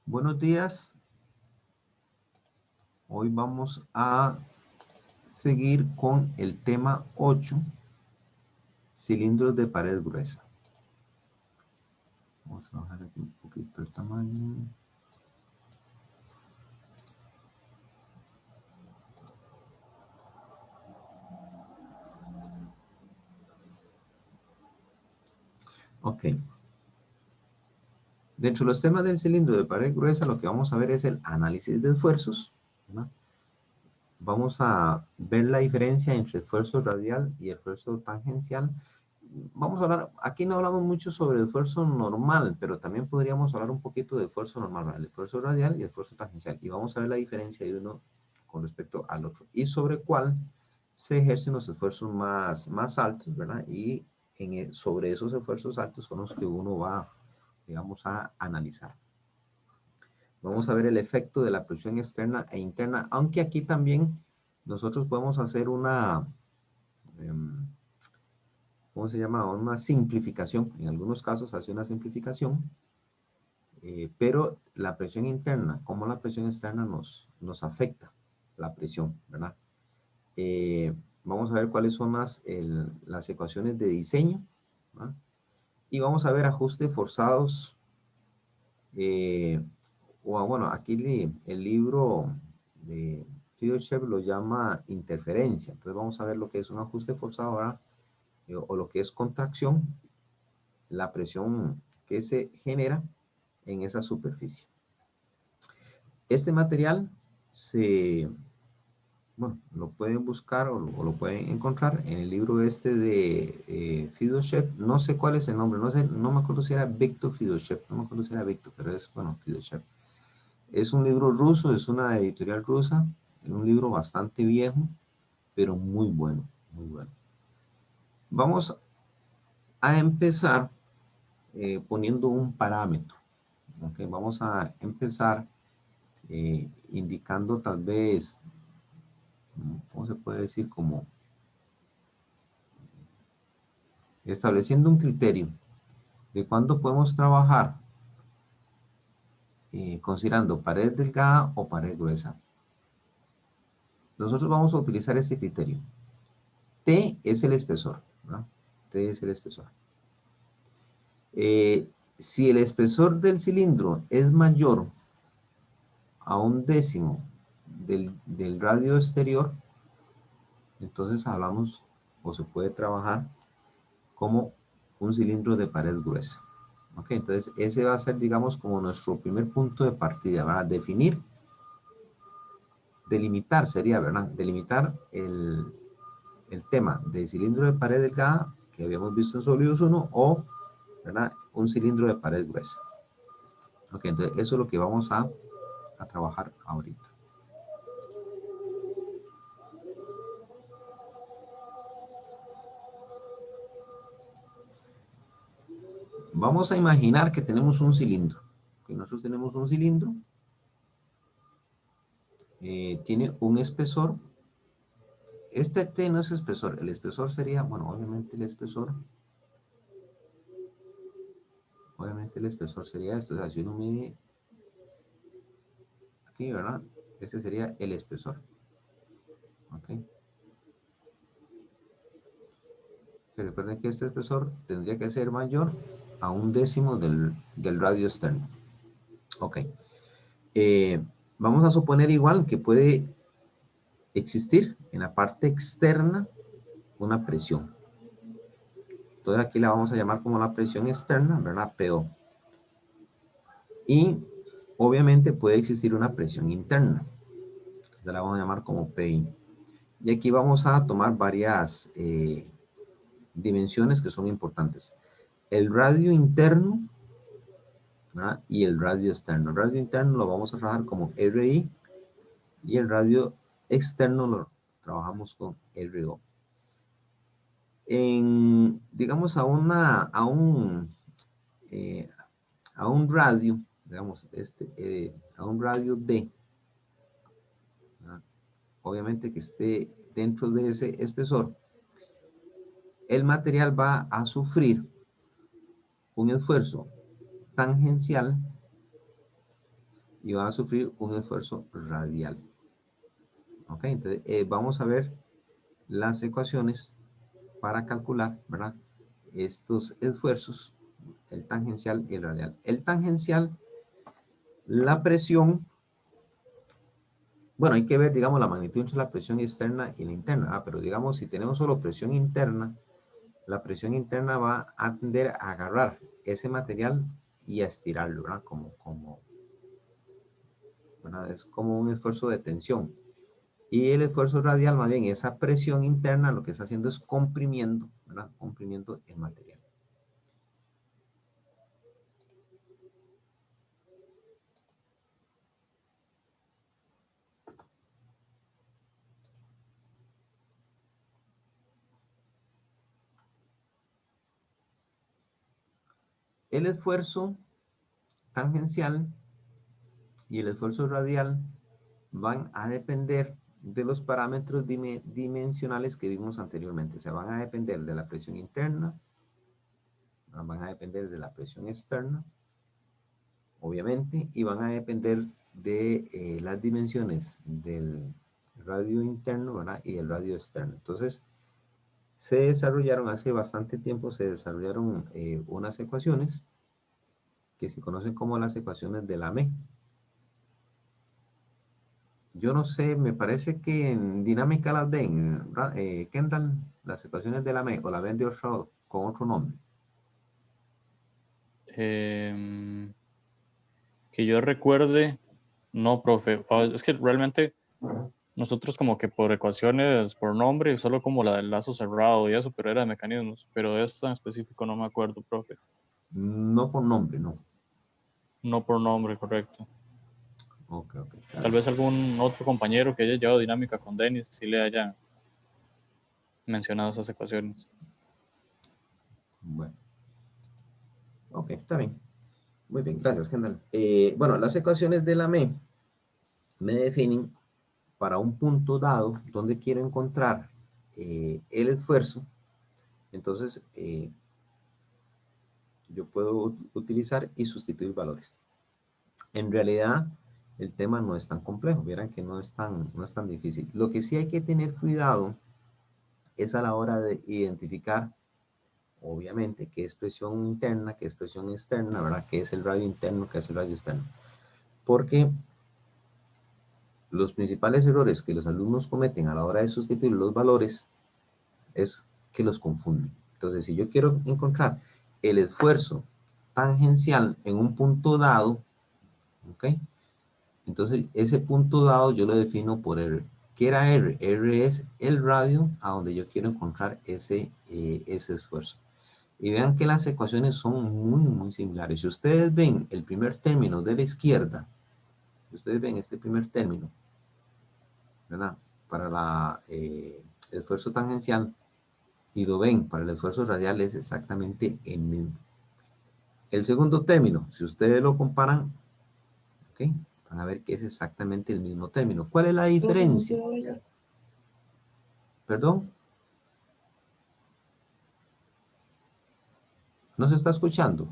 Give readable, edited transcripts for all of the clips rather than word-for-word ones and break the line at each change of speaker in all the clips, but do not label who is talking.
Buenos días. Hoy vamos a seguir con el tema 8, cilindros de pared gruesa. Vamos a bajar aquí un poquito el tamaño. Ok. Dentro de los temas del cilindro de pared gruesa, lo que vamos a ver es el análisis de esfuerzos, ¿verdad? Vamos a ver la diferencia entre esfuerzo radial y esfuerzo tangencial. Vamos a hablar, aquí no hablamos mucho sobre el esfuerzo normal, pero también podríamos hablar un poquito de esfuerzo normal, el esfuerzo radial y el esfuerzo tangencial. Y vamos a ver la diferencia de uno con respecto al otro. Y sobre cuál se ejercen los esfuerzos más altos, ¿verdad? Y sobre esos esfuerzos altos son los que uno va, digamos, a analizar. Vamos a ver el efecto de la presión externa e interna, aunque aquí también nosotros podemos hacer una, ¿cómo se llama? Una simplificación. En algunos casos hace una simplificación, pero la presión interna, como la presión externa nos afecta la presión, ¿verdad? Vamos a ver cuáles son las ecuaciones de diseño, ¿verdad? Y vamos a ver ajustes forzados, bueno, aquí el libro de Fidoshev lo llama interferencia. Entonces vamos a ver lo que es un ajuste forzado, ¿verdad? O lo que es contracción, la presión que se genera en esa superficie. Este material bueno, lo pueden buscar o lo pueden encontrar en el libro este de Fidoshev. No sé cuál es el nombre, no me acuerdo si era Victor Fidoshev, no me acuerdo si era Victor, pero es, bueno, Fidoshev. Es un libro ruso, es una editorial rusa, es un libro bastante viejo, pero muy bueno, muy bueno. Vamos a empezar poniendo un parámetro. ¿Okay? Vamos a empezar indicando tal vez, ¿cómo se puede decir? Como estableciendo un criterio de cuándo podemos trabajar considerando pared delgada o pared gruesa. Nosotros vamos a utilizar este criterio. T es el espesor, ¿verdad? T es el espesor. Si el espesor del cilindro es mayor a 1/10 del radio exterior, entonces hablamos o se puede trabajar como un cilindro de pared gruesa. Ok, entonces ese va a ser, digamos, como nuestro primer punto de partida, ¿verdad? Delimitar sería, ¿verdad? Delimitar el tema de cilindro de pared delgada que habíamos visto en sólidos 1 o, ¿verdad? Un cilindro de pared gruesa. Ok, entonces eso es lo que vamos a trabajar ahorita. Vamos a imaginar que tenemos un cilindro. Que nosotros tenemos un cilindro. Tiene un espesor. Este T no es espesor. El espesor sería, bueno, obviamente el espesor. Obviamente el espesor sería esto. O sea, si uno mide aquí, ¿verdad? Este sería el espesor. ¿Ok? Se recuerden que este espesor tendría que ser mayor a 1/10 del radio externo. Ok. Vamos a suponer igual que puede existir en la parte externa una presión. Entonces aquí la vamos a llamar como la presión externa, ¿verdad? PO. Y obviamente puede existir una presión interna. Esta la vamos a llamar como PI. Y aquí vamos a tomar varias dimensiones que son importantes. El radio interno, ¿verdad? Y el radio externo. El radio interno lo vamos a trabajar como RI y el radio externo lo trabajamos con RO. Digamos, a un radio, digamos, a un radio D, ¿verdad? Obviamente que esté dentro de ese espesor, el material va a sufrir un esfuerzo tangencial y van a sufrir un esfuerzo radial. Ok, entonces vamos a ver las ecuaciones para calcular, ¿verdad? Estos esfuerzos, el tangencial y el radial. El tangencial, la presión, bueno, hay que ver, digamos, la magnitud entre la presión externa y la interna, ¿verdad? Pero digamos, si tenemos solo presión interna, la presión interna va a tender a agarrar ese material y a estirarlo, ¿verdad? ¿Verdad? Es como un esfuerzo de tensión. Y el esfuerzo radial, más bien, esa presión interna, lo que está haciendo es comprimiendo, ¿verdad? Comprimiendo el material. El esfuerzo tangencial y el esfuerzo radial van a depender de los parámetros dimensionales que vimos anteriormente. O sea, van a depender de la presión interna, van a depender de la presión externa, obviamente, y van a depender de las dimensiones del radio interno, ¿verdad? Y del radio externo. Entonces, se desarrollaron hace bastante tiempo, se desarrollaron unas ecuaciones que se conocen como las ecuaciones de Lamé. Yo no sé, me parece que en dinámica las ven, Kendall, las ecuaciones de Lamé, o la ven de otro, con otro nombre.
Em, que yo recuerde, no, profe. Es que realmente nosotros como que por ecuaciones, por nombre, solo como la del lazo cerrado y eso, pero era de mecanismos. Pero esta en específico no me acuerdo, profe.
No por nombre, no.
No por nombre, correcto.
Ok, ok, está
Tal
bien.
vez algún otro compañero que haya llevado dinámica con Denis sí le haya mencionado esas ecuaciones.
Bueno, ok, está bien. Muy bien, gracias, Kendall. Bueno, las ecuaciones de Lamé me definen para un punto dado donde quiero encontrar el esfuerzo. Entonces, yo puedo utilizar y sustituir valores. En realidad, el tema no es tan complejo, vieran que no es tan difícil. Lo que sí hay que tener cuidado es a la hora de identificar, obviamente, qué es presión interna, qué es presión externa, ¿verdad? Qué es el radio interno, qué es el radio externo. Porque los principales errores que los alumnos cometen a la hora de sustituir los valores es que los confunden. Entonces, si yo quiero encontrar el esfuerzo tangencial en un punto dado, ¿ok? Entonces, ese punto dado yo lo defino por R. ¿Qué era R? R es el radio a donde yo quiero encontrar ese esfuerzo. Y vean que las ecuaciones son muy, muy similares. Si ustedes ven el primer término de la izquierda, si ustedes ven este primer término, ¿verdad? Para el esfuerzo tangencial, y lo ven para el esfuerzo radial, es exactamente el mismo. El segundo término, si ustedes lo comparan, ¿ok? Van a ver que es exactamente el mismo término. ¿Cuál es la diferencia? ¿Perdón? ¿No se está escuchando?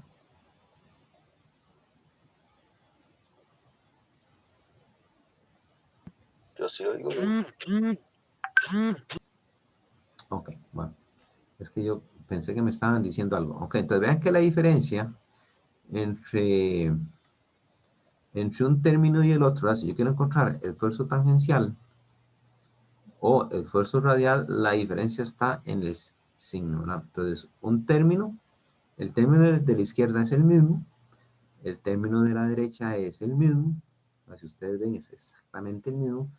Yo sí oigo.
Ok, bueno. Es que yo pensé que me estaban diciendo algo. Ok, entonces vean que la diferencia entre, entre un término y el otro, si yo quiero encontrar el esfuerzo tangencial o el esfuerzo radial, la diferencia está en el signo, ¿verdad? Entonces, un término, el término de la izquierda es el mismo, el término de la derecha es el mismo, si ustedes ven es exactamente el mismo,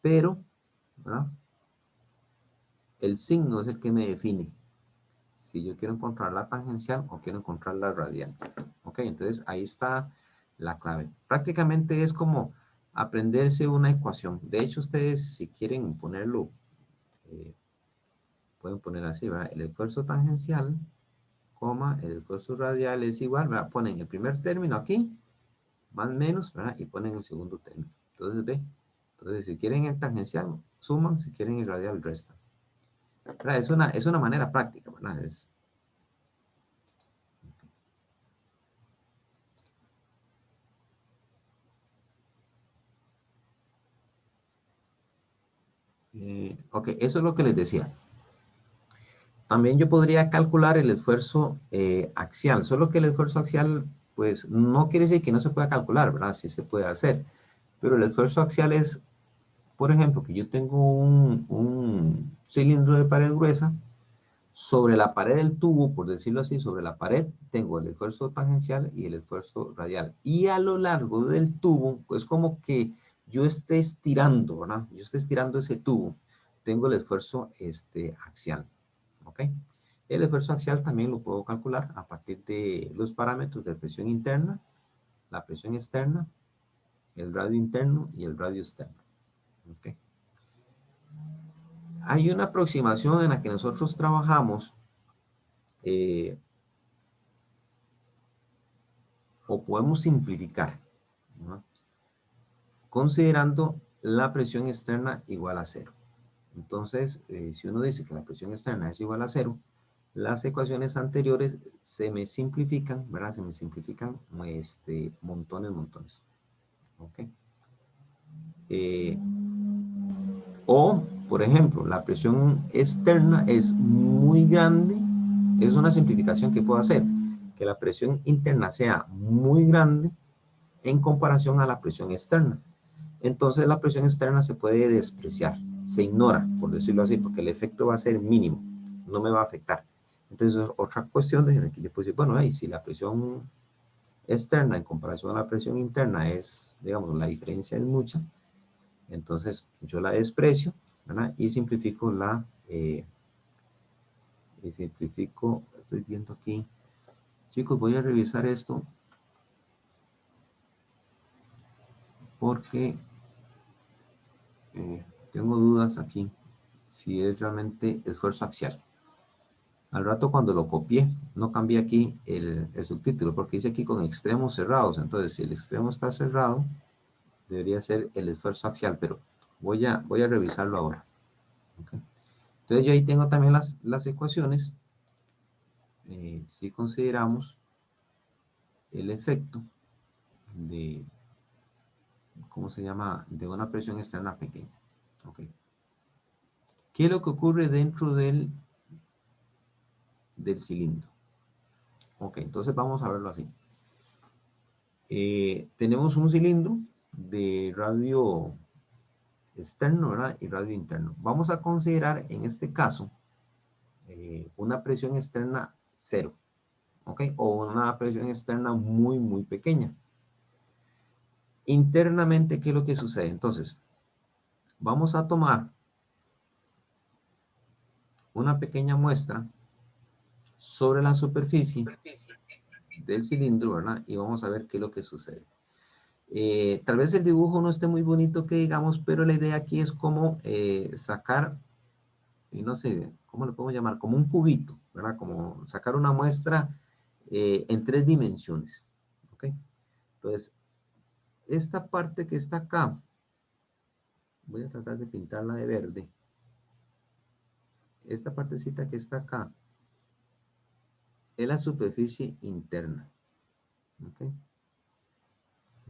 pero, ¿verdad? El signo es el que me define si yo quiero encontrar la tangencial o quiero encontrar la radial. Ok, entonces ahí está la clave. Prácticamente es como aprenderse una ecuación. De hecho, ustedes si quieren ponerlo, eh, pueden poner así, ¿verdad? El esfuerzo tangencial, coma, el esfuerzo radial es igual, ¿verdad? Ponen el primer término aquí, más o menos, ¿verdad? Y ponen el segundo término. Entonces, ve. Entonces, si quieren el tangencial, suman, si quieren el radial, restan. ¿Verdad? Es una manera práctica, ¿verdad? Ok, eso es lo que les decía. También yo podría calcular el esfuerzo axial, solo que el esfuerzo axial, pues no quiere decir que no se pueda calcular, ¿verdad? Sí se puede hacer, pero el esfuerzo axial es, por ejemplo, que yo tengo un cilindro de pared gruesa, sobre la pared del tubo, por decirlo así, sobre la pared, tengo el esfuerzo tangencial y el esfuerzo radial. Y a lo largo del tubo, pues como que yo esté estirando, ¿verdad? Yo esté estirando ese tubo, tengo el esfuerzo axial. ¿Ok? El esfuerzo axial también lo puedo calcular a partir de los parámetros de presión interna, la presión externa, el radio interno y el radio externo. ¿Ok? Hay una aproximación en la que nosotros trabajamos eh, o podemos simplificar, ¿no? Considerando la presión externa igual a cero. Entonces, si uno dice que la presión externa es igual a cero, las ecuaciones anteriores se me simplifican, ¿verdad? Se me simplifican montones. ¿Ok? Eh, o, por ejemplo, la presión externa es muy grande. Es una simplificación que puedo hacer. Que la presión interna sea muy grande en comparación a la presión externa. Entonces la presión externa se puede despreciar, se ignora, por decirlo así, porque el efecto va a ser mínimo, no me va a afectar. Entonces otra cuestión de que yo puedo decir, bueno, si la presión externa en comparación a la presión interna es, digamos, la diferencia es mucha, entonces yo la desprecio, ¿verdad? Y simplifico, estoy viendo aquí, chicos, voy a revisar esto porque tengo dudas aquí si es realmente esfuerzo axial. Al rato cuando lo copié, no cambié aquí el subtítulo porque dice aquí con extremos cerrados. Entonces, si el extremo está cerrado, debería ser el esfuerzo axial, pero voy a revisarlo ahora. ¿Okay? Entonces, yo ahí tengo también las ecuaciones. Si consideramos el efecto de, ¿cómo se llama? De una presión externa pequeña. ¿Okay? ¿Qué es lo que ocurre dentro del cilindro? Ok, entonces vamos a verlo así. Tenemos un cilindro de radio externo, ¿verdad? Y radio interno. Vamos a considerar en este caso una presión externa cero, ¿ok? O una presión externa muy pequeña. Internamente, ¿qué es lo que sucede? Entonces, vamos a tomar una pequeña muestra sobre la superficie del cilindro, ¿verdad? Y vamos a ver qué es lo que sucede. Tal vez el dibujo no esté muy bonito que digamos, pero la idea aquí es como sacar, y no sé, ¿cómo lo podemos llamar? Como un cubito, ¿verdad? Como sacar una muestra en 3 dimensiones. ¿Ok? Entonces, esta parte que está acá, voy a tratar de pintarla de verde. Esta partecita que está acá es la superficie interna. ¿Ok?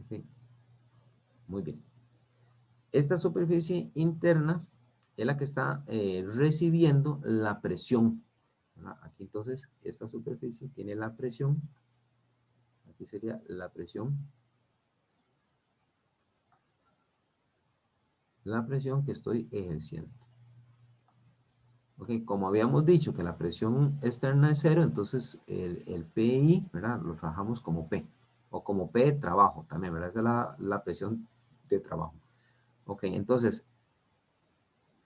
Ok. Muy bien. Esta superficie interna es la que está recibiendo la presión. ¿Verdad? Aquí entonces, esta superficie tiene la presión. Aquí sería la presión. La presión que estoy ejerciendo. Ok, como habíamos dicho que la presión externa es cero, entonces el PI, ¿verdad? Lo trabajamos como P. O como P de trabajo también, ¿verdad? Esa es la presión de trabajo. Ok, entonces,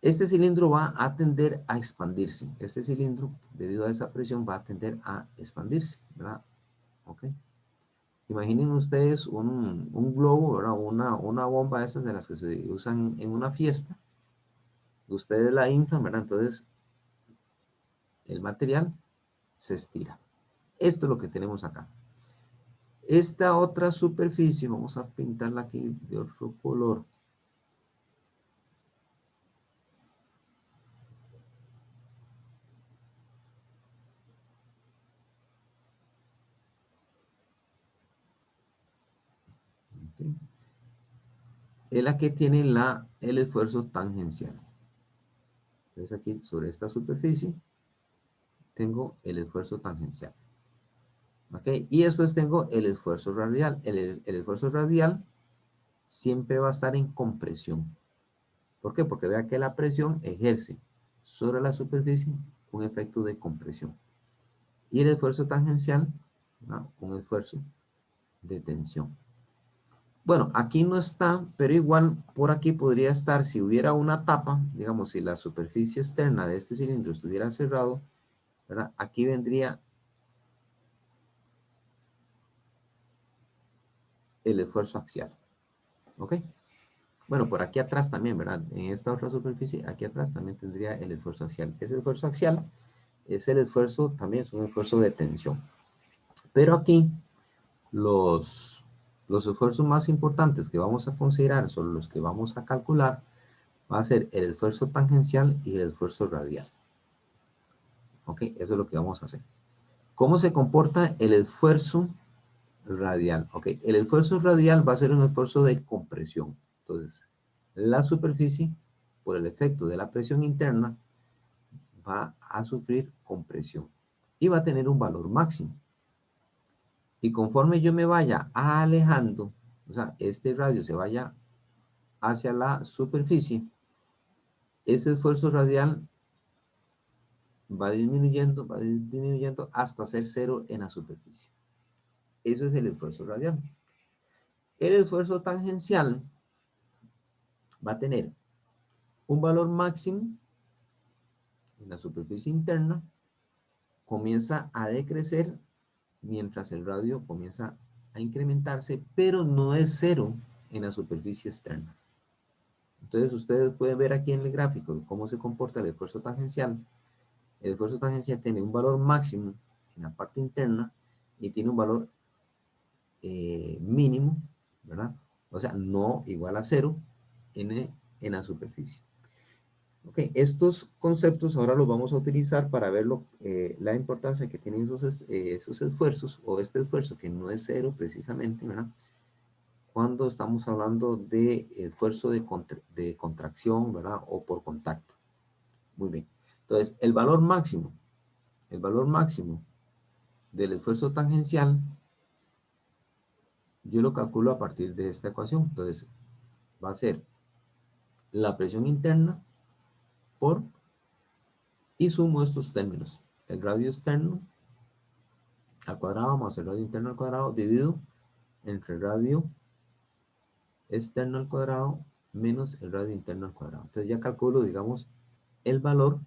este cilindro va a tender a expandirse. Este cilindro, debido a esa presión, va a tender a expandirse, ¿verdad? Ok. Imaginen ustedes un globo, ¿verdad? Una bomba de esas de las que se usan en una fiesta. Ustedes la inflan, ¿verdad? Entonces, el material se estira. Esto es lo que tenemos acá. Esta otra superficie, vamos a pintarla aquí de otro color. ¿Okay? Es la que tiene el esfuerzo tangencial. Entonces aquí sobre esta superficie tengo el esfuerzo tangencial. ¿Ok? Y después tengo el esfuerzo radial. El esfuerzo radial siempre va a estar en compresión. ¿Por qué? Porque vea que la presión ejerce sobre la superficie un efecto de compresión. Y el esfuerzo tangencial, ¿no? Un esfuerzo de tensión. Bueno, aquí no está, pero igual por aquí podría estar, si hubiera una tapa, digamos, si la superficie externa de este cilindro estuviera cerrado, ¿verdad? Aquí vendría el esfuerzo axial. ¿Ok? Bueno, por aquí atrás también, ¿verdad? En esta otra superficie, aquí atrás también tendría el esfuerzo axial. Ese esfuerzo axial es el esfuerzo, también es un esfuerzo de tensión. Pero aquí los esfuerzos más importantes que vamos a considerar, son los que vamos a calcular, va a ser el esfuerzo tangencial y el esfuerzo radial. ¿Ok? Eso es lo que vamos a hacer. ¿Cómo se comporta el esfuerzo radial? Ok, el esfuerzo radial va a ser un esfuerzo de compresión. Entonces, la superficie, por el efecto de la presión interna, va a sufrir compresión y va a tener un valor máximo. Y conforme yo me vaya alejando, o sea, este radio se vaya hacia la superficie, ese esfuerzo radial va disminuyendo hasta ser cero en la superficie. Eso es el esfuerzo radial. El esfuerzo tangencial va a tener un valor máximo en la superficie interna, comienza a decrecer mientras el radio comienza a incrementarse, pero no es cero en la superficie externa. Entonces ustedes pueden ver aquí en el gráfico cómo se comporta el esfuerzo tangencial. El esfuerzo tangencial tiene un valor máximo en la parte interna y tiene un valor mínimo, ¿verdad? O sea, no igual a cero en la superficie. Ok, estos conceptos ahora los vamos a utilizar para ver la importancia que tienen esos esfuerzos, o este esfuerzo que no es cero precisamente, ¿verdad? Cuando estamos hablando de esfuerzo de contracción, ¿verdad? O por contacto. Muy bien. Entonces, el valor máximo del esfuerzo tangencial, yo lo calculo a partir de esta ecuación. Entonces, va a ser la presión interna por, y sumo estos términos. El radio externo al cuadrado más el radio interno al cuadrado dividido entre el radio externo al cuadrado menos el radio interno al cuadrado. Entonces ya calculo, digamos, el valor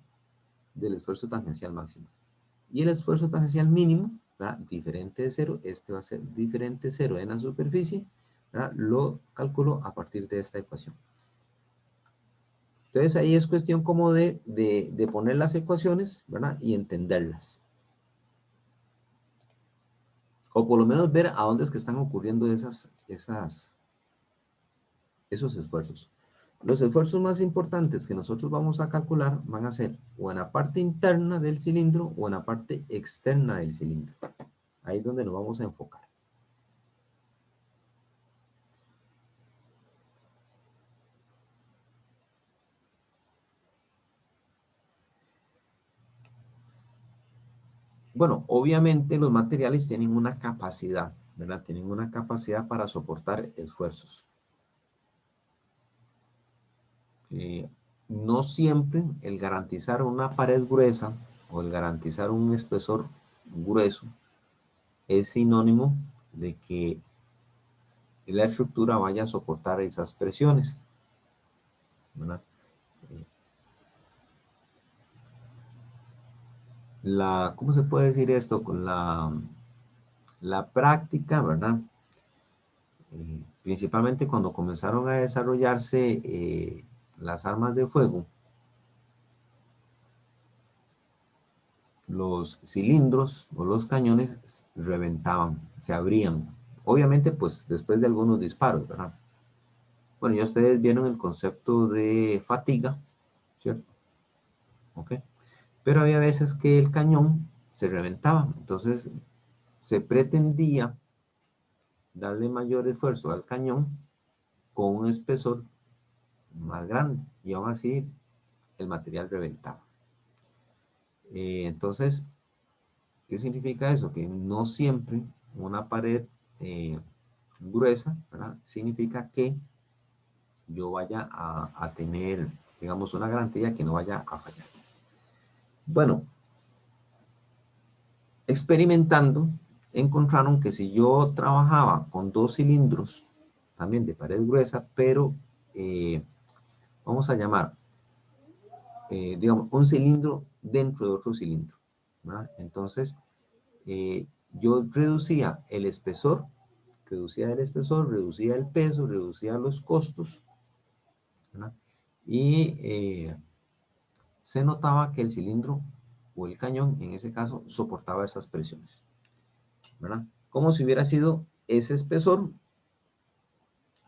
del esfuerzo tangencial máximo. Y el esfuerzo tangencial mínimo, ¿verdad? Diferente de cero, este va a ser diferente de cero en la superficie, ¿verdad? Lo calculo a partir de esta ecuación. Entonces ahí es cuestión como de poner las ecuaciones, ¿verdad? Y entenderlas. O por lo menos ver a dónde es que están ocurriendo esos esfuerzos. Los esfuerzos más importantes que nosotros vamos a calcular van a ser o en la parte interna del cilindro o en la parte externa del cilindro. Ahí es donde nos vamos a enfocar. Bueno, obviamente los materiales tienen una capacidad, ¿verdad? Tienen una capacidad para soportar esfuerzos. No siempre el garantizar una pared gruesa o el garantizar un espesor grueso es sinónimo de que la estructura vaya a soportar esas presiones, ¿verdad? ¿Cómo se puede decir esto? Con la práctica, ¿verdad? Principalmente cuando comenzaron a desarrollarse las armas de fuego, los cilindros o los cañones reventaban, se abrían. Obviamente, pues después de algunos disparos, ¿verdad? Bueno, ya ustedes vieron el concepto de fatiga, ¿cierto? ¿Ok? Pero había veces que el cañón se reventaba, entonces se pretendía darle mayor esfuerzo al cañón con un espesor más grande, y aún así el material reventado. Entonces, ¿qué significa eso? Que no siempre una pared gruesa, ¿verdad? Significa que yo vaya a tener, digamos, una garantía que no vaya a fallar. Bueno, experimentando, encontraron que si yo trabajaba con 2 cilindros, también de pared gruesa, pero vamos a llamar, digamos, un cilindro dentro de otro cilindro, ¿verdad? Entonces, yo reducía el espesor, reducía el peso, reducía los costos, ¿verdad? Y se notaba que el cilindro o el cañón, en ese caso, soportaba esas presiones, ¿verdad? Como si hubiera sido ese espesor,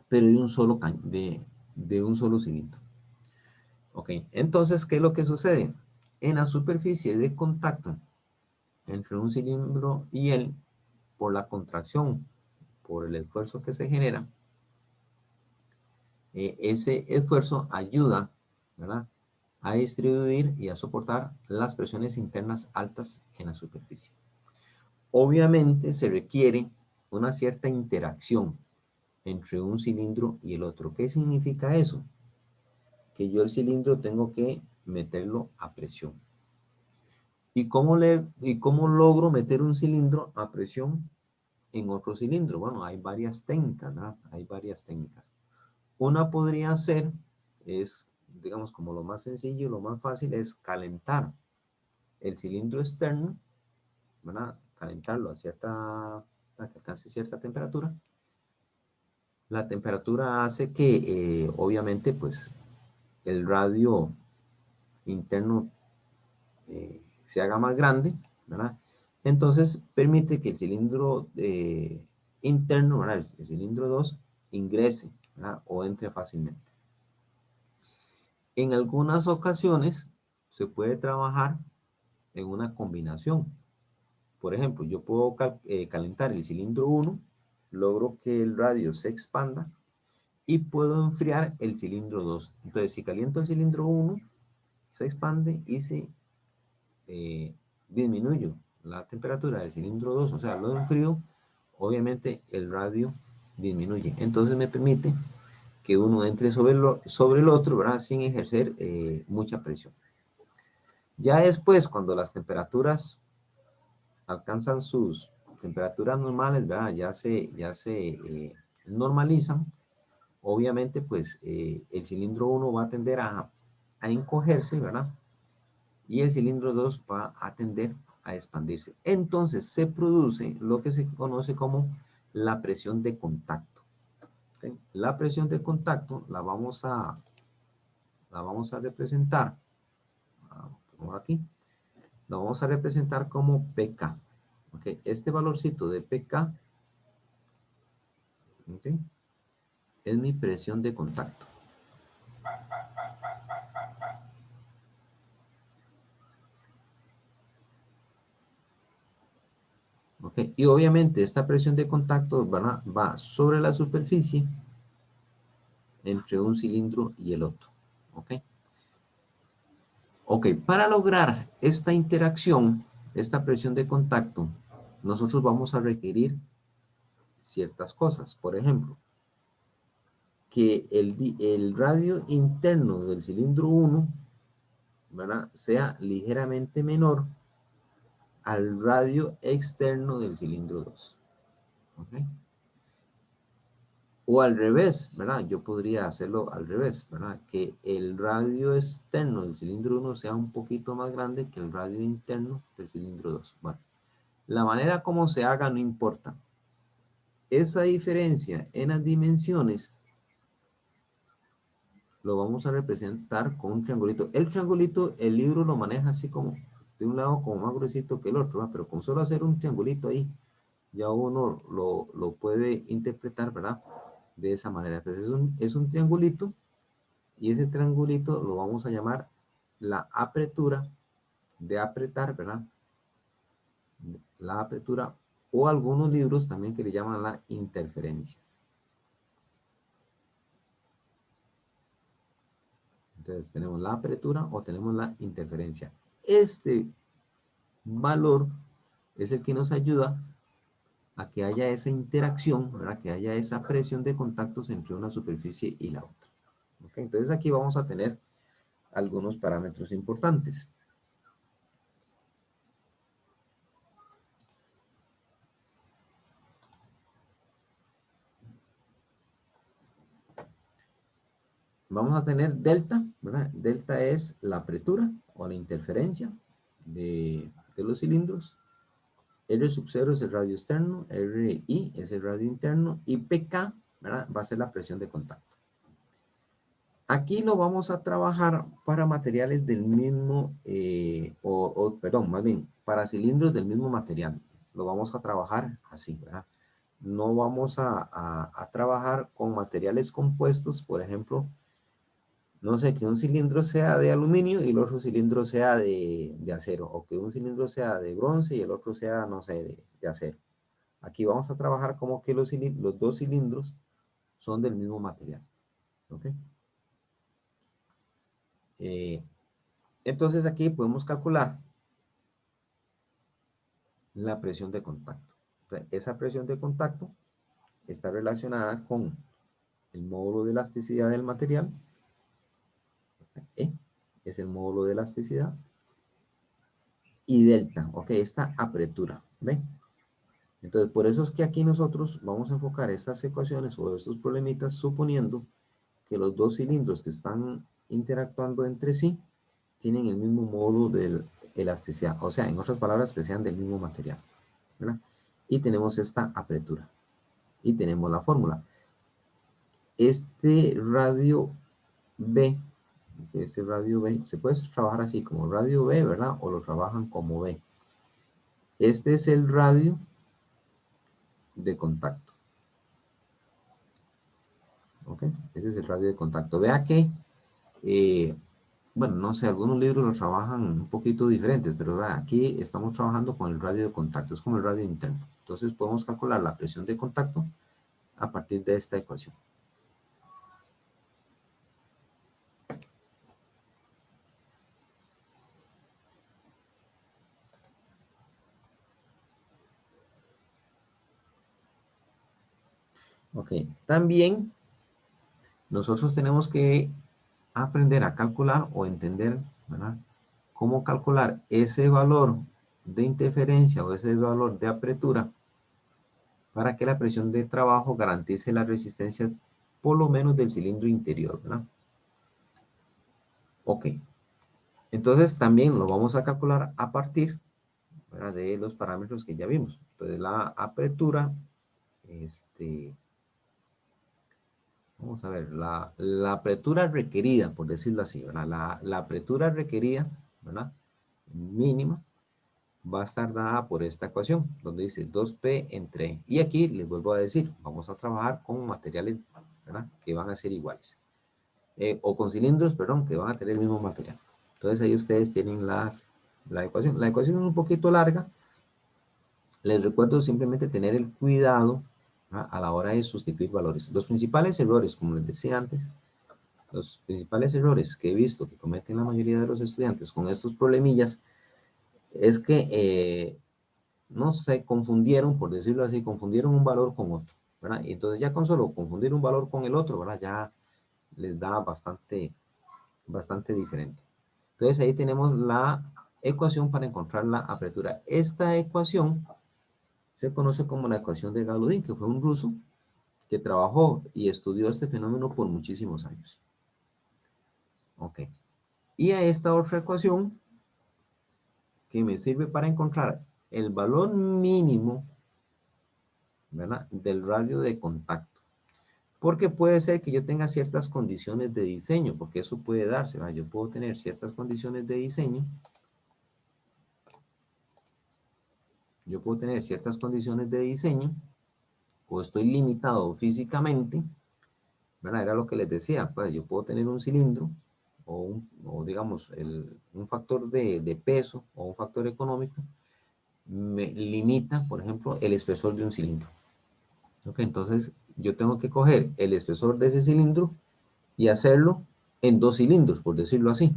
pero de un solo cañón, de un solo cilindro. Ok, entonces, ¿qué es lo que sucede? En la superficie de contacto entre un cilindro y él, por la contracción, por el esfuerzo que se genera, ese esfuerzo ayuda, ¿verdad?, a distribuir y a soportar las presiones internas altas en la superficie. Obviamente se requiere una cierta interacción entre un cilindro y el otro. ¿Qué significa eso? Que yo el cilindro tengo que meterlo a presión. ¿Y cómo logro meter un cilindro a presión en otro cilindro? Bueno, hay varias técnicas, ¿verdad? Hay varias técnicas. Una podría ser, es, digamos, como lo más sencillo, lo más fácil es calentar el cilindro externo, ¿verdad? Calentarlo a que alcance cierta temperatura. La temperatura hace que, obviamente, pues, el radio interno se haga más grande, ¿verdad? Entonces, permite que el cilindro interno, ¿verdad?, el cilindro 2, ingrese, ¿verdad?, o entre fácilmente. En algunas ocasiones se puede trabajar en una combinación. Por ejemplo, yo puedo calentar el cilindro 1, logro que el radio se expanda y puedo enfriar el cilindro 2. Entonces, si caliento el cilindro 1, se expande y se disminuyo la temperatura del cilindro 2, o sea, lo enfrío, obviamente el radio disminuye. Entonces me permite que uno entre sobre el otro, ¿verdad?, sin ejercer mucha presión. Ya después, cuando las temperaturas alcanzan sus temperaturas normales, ¿verdad?, ya se normalizan, obviamente, pues el cilindro 1 va a tender a encogerse, ¿verdad?, y el cilindro 2 va a tender a expandirse. Entonces se produce lo que se conoce como la presión de contacto. ¿Okay? La presión de contacto la vamos a representar, por aquí, la vamos a representar como PK. ¿Okay? Este valorcito de PK, ¿okay?, es mi presión de contacto. ¿Okay? Y obviamente esta presión de contacto va sobre la superficie entre un cilindro y el otro. ¿Ok? Ok, para lograr esta interacción, esta presión de contacto, nosotros vamos a requerir ciertas cosas. Por ejemplo, que el radio interno del cilindro 1, ¿verdad?, sea ligeramente menor al radio externo del cilindro 2. ¿Ok? O al revés, ¿verdad? Yo podría hacerlo al revés, ¿verdad? Que el radio externo del cilindro 1 sea un poquito más grande que el radio interno del cilindro 2. Bueno, la manera como se haga no importa. Esa diferencia en las dimensiones lo vamos a representar con un triangulito. El triangulito, el libro lo maneja así como, de un lado como más gruesito que el otro, ¿verdad? Pero con solo hacer un triangulito ahí, ya uno lo puede interpretar, ¿verdad?, de esa manera. Entonces es un triangulito, y ese triangulito lo vamos a llamar la apertura de apretar, ¿verdad? La apertura, o algunos libros también que le llaman la interferencia. Entonces tenemos la apertura o tenemos la interferencia. Este valor es el que nos ayuda a que haya esa interacción, ¿verdad? Que haya esa presión de contactos entre una superficie y la otra. ¿Ok? Entonces aquí vamos a tener algunos parámetros importantes. Vamos a tener delta, ¿verdad? Delta es la apertura o la interferencia de los cilindros. R sub 0 es el radio externo, RI es el radio interno y PK, ¿verdad? Va a ser la presión de contacto. Aquí lo vamos a trabajar para materiales del mismo, perdón, más bien, para cilindros del mismo material. Lo vamos a trabajar así, ¿verdad? No vamos a trabajar con materiales compuestos, por ejemplo, no sé, que un cilindro sea de aluminio y el otro cilindro sea de acero, o que un cilindro sea de bronce y el otro sea, no sé, de acero. Aquí vamos a trabajar como que los dos cilindros son del mismo material. ¿Ok? Entonces aquí podemos calcular la presión de contacto. O sea, esa presión de contacto está relacionada con el módulo de elasticidad del material. E es el módulo de elasticidad. Y delta, ok, esta apertura. ¿Ven? Entonces, por eso es que aquí nosotros vamos a enfocar estas ecuaciones o estos problemitas suponiendo que los dos cilindros que están interactuando entre sí tienen el mismo módulo de elasticidad. O sea, en otras palabras, que sean del mismo material, ¿verdad? Y tenemos esta apertura. Y tenemos la fórmula. Este radio B, se puede trabajar así como radio B, ¿verdad? O lo trabajan como B. Este es el radio de contacto. ¿Ok? Ese es el radio de contacto. Vea que, bueno, no sé, algunos libros lo trabajan un poquito diferentes, pero vea, aquí estamos trabajando con el radio de contacto, es como el radio interno. Entonces podemos calcular la presión de contacto a partir de esta ecuación. Ok, también nosotros tenemos que aprender a calcular o entender, ¿verdad? Cómo calcular ese valor de interferencia o ese valor de apertura para que la presión de trabajo garantice la resistencia por lo menos del cilindro interior, ¿verdad? Ok, entonces también lo vamos a calcular a partir, ¿verdad?, de los parámetros que ya vimos. Entonces la apertura, vamos a ver, la apertura requerida, por decirlo así, ¿verdad? La apertura requerida, ¿verdad?, mínima, va a estar dada por esta ecuación, donde dice 2P entre, y aquí les vuelvo a decir, vamos a trabajar con materiales, ¿verdad?, que van a ser iguales. O con cilindros, perdón, que van a tener el mismo material. Entonces ahí ustedes tienen la ecuación. La ecuación es un poquito larga. Les recuerdo simplemente tener el cuidado, ¿verdad?, a la hora de sustituir valores. Los principales errores, como les decía antes, los principales errores que he visto que cometen la mayoría de los estudiantes con estos problemillas es que, no sé, confundieron, por decirlo así, confundieron un valor con otro, ¿verdad? Y entonces ya con solo confundir un valor con el otro, ¿verdad?, ya les da bastante diferente. Entonces ahí tenemos la ecuación para encontrar la apertura. Esta ecuación se conoce como la ecuación de Gauss-Lodin, que fue un ruso que trabajó y estudió este fenómeno por muchísimos años. Ok. Y a esta otra ecuación que me sirve para encontrar el valor mínimo, ¿verdad?, del radio de contacto. Porque puede ser que yo tenga ciertas condiciones de diseño, porque eso puede darse, ¿verdad? Yo puedo tener ciertas condiciones de diseño. Yo puedo tener ciertas condiciones de diseño, o estoy limitado físicamente, ¿verdad? Era lo que les decía, pues yo puedo tener un cilindro, o digamos, un factor de peso, o un factor económico, me limita, por ejemplo, el espesor de un cilindro. ¿Ok? Entonces, yo tengo que coger el espesor de ese cilindro y hacerlo en 2 cilindros, por decirlo así.